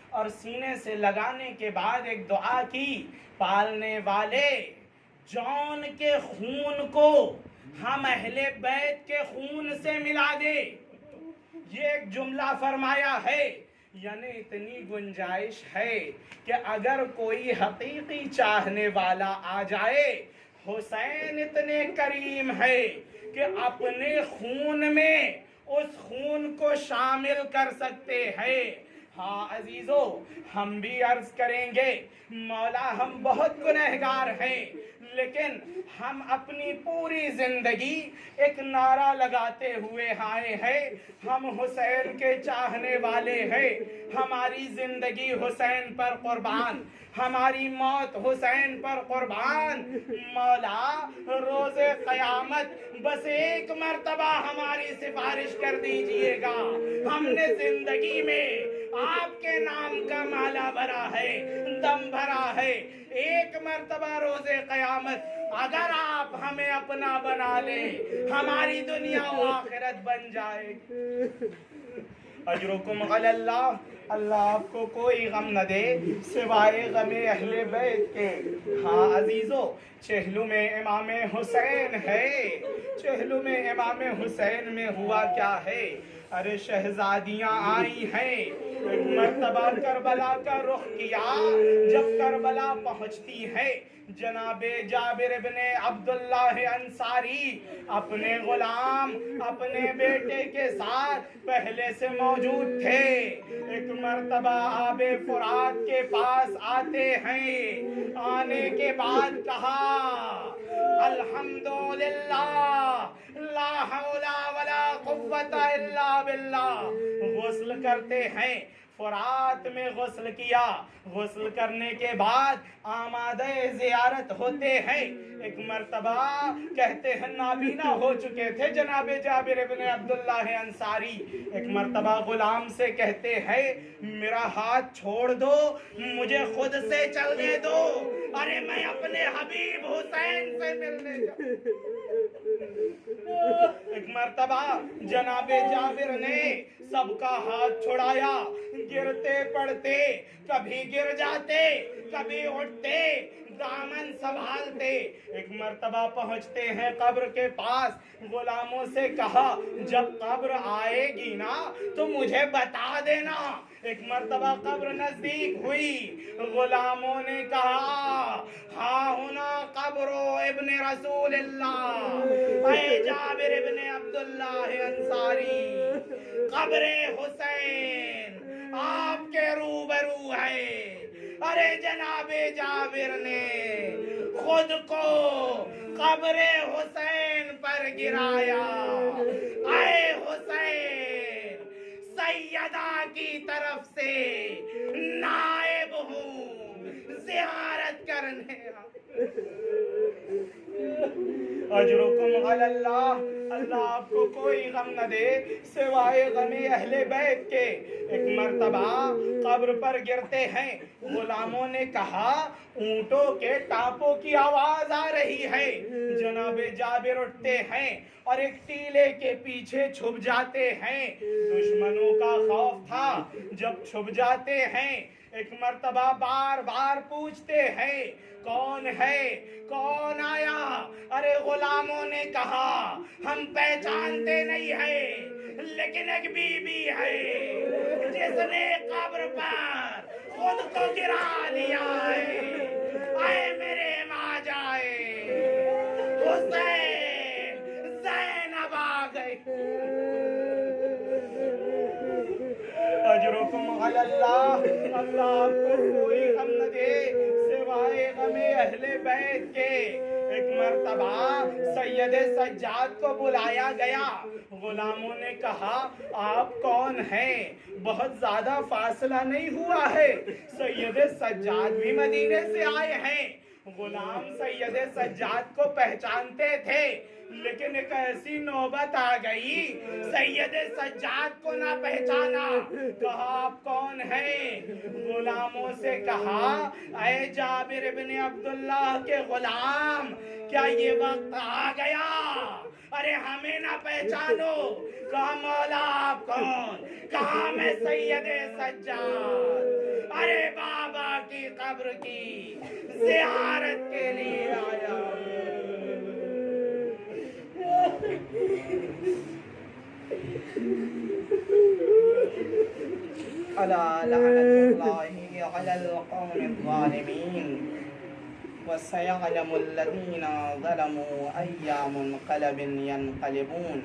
اور سینے سے لگانے کے بعد ایک دعا کی، پالنے والے جون کے خون کو ہم اہل بیت کے خون سے ملا دے، یہ ایک جملہ فرمایا ہے۔ یعنی اتنی گنجائش ہے کہ اگر کوئی حقیقی چاہنے والا آ جائے، حسین اتنے کریم ہے کہ اپنے خون میں اس خون کو شامل کر سکتے ہیں۔ ہاں عزیزو، ہم بھی عرض کریں گے مولا ہم بہت گنہگار ہیں، لیکن ہم اپنی پوری زندگی ایک نعرہ لگاتے ہوئے آئے ہیں، ہم حسین کے چاہنے والے ہیں، ہماری زندگی حسین پر قربان، ہماری موت حسین پر قربان۔ مولا روز قیامت بس ایک مرتبہ ہماری سفارش کر دیجئے گا، ہم نے زندگی میں آپ کے نام کا مالا بھرا ہے، دم بھرا ہے، ایک مرتبہ روز قیامت اگر آپ ہمیں اپنا بنا لیں، ہماری دنیا و آخرت بن جائے گی۔ اجرکم علی اللہ، اللہ آپ کو کوئی غم نہ دے سوائے غم اہل بیت کے۔ ہاں عزیزو، چہلو میں امام حسین ہے، چہلو میں امام حسین میں ہوا کیا ہے؟ ارے شہزادیاں آئی ہیں، ایک مرتبہ کربلا کا رخ کیا، جب کربلا پہنچتی ہے جناب جابر بن عبداللہ انصاری اپنے غلام اپنے بیٹے کے ساتھ پہلے سے موجود تھے، ایک مرتبہ آب فرات کے پاس آتے ہیں، آنے کے بعد کہا الحمدللہ لا حول ولا قوت الا باللہ، غسل کرتے ہیں، فرات میں غسل کیا، غسل کرنے کے بعد آمادہ زیارت ہوتے ہیں۔ ایک مرتبہ کہتے ہیں نابینا ہو چکے تھے جناب جابر ابن عبداللہ انصاری، ایک مرتبہ غلام سے کہتے ہیں میرا ہاتھ چھوڑ دو، مجھے خود سے چلنے دو، ارے میں اپنے حبیب حسین سے ملنے جاؤں۔ ایک مرتبہ جناب جابر نے سب کا ہاتھ چھڑایا، گرتے پڑتے، کبھی گر جاتے، کبھی اٹھتے، دامن سنبھالتے۔ ایک مرتبہ پہنچتے ہیں قبر کے پاس، غلاموں سے کہا جب قبر آئے گی نا تو مجھے بتا دینا۔ ایک مرتبہ قبر نزدیک ہوئی، غلاموں نے کہا ہاں ہونا قبر ابن رسول اللہ، اے جابر ابن عبداللہ انصاری، قبر حسین آپ کے روبرو ہے۔ ارے جناب جابر نے خود کو قبر حسین پر گرایا، اے حسین سیدہ کی طرف سے نائب ہوں، زیارت کرنے اجرکم علی اللہ، اللہ آپ کو کوئی غم نہ دے سوائے غم اہل بیت کے۔ ایک مرتبہ قبر پر گرتے ہیں، غلاموں نے کہا اونٹوں کے ٹاپوں کی آواز آ رہی ہے۔ جناب جابر اٹھتے ہیں اور ایک ٹیلے کے پیچھے چھپ جاتے ہیں، دشمنوں کا خوف تھا، جب چھپ جاتے ہیں ایک مرتبہ بار بار پوچھتے ہیں کون ہے، کون آیا؟ ارے غلاموں نے کہا ہم پہچانتے نہیں ہیں، لیکن ایک بی بی ہے جس نے قبر پر خود کو گرا لیا ہے، اے میرے ماں جائے حسین، زینب آ گئی۔ اجرکم علی اللہ، اللہ آپ کو کوئی غم نہ دے سوائے غم اہل بیت کے۔ ایک مرتبہ سید سجاد کو بلایا گیا، غلاموں نے کہا آپ کون ہیں؟ بہت زیادہ فاصلہ نہیں ہوا ہے، سید سجاد بھی مدینے سے آئے ہیں۔ غلام سید سجاد کو پہچانتے تھے، لیکن ایک ایسی نوبت آ گئی سید سجاد کو نہ پہچانا۔ کہا آپ کون ہیں؟ غلاموں سے کہا اے جابر ابن عبداللہ کے غلام، کیا یہ وقت آ گیا ارے ہمیں نہ پہچانو؟ کہا مولا آپ کون؟ کہا میں سید سجاد، ارے بابا کی قبر کی زیارت کے لیے آیا۔ الا لعنت اللہ علی القوم الظالمین، وسيعلم الذين ظلموا أي منقلب ينقلبون۔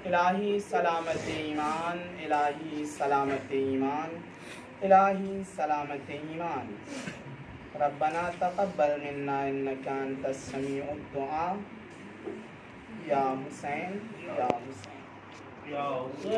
الہی سلامت ایمان، الہی سلامت ایمان، الہی سلامت ایمان۔ ربنا تقبل منا انك انت السميع الدعاء۔ یا حسین، یا حسین، یا حسین۔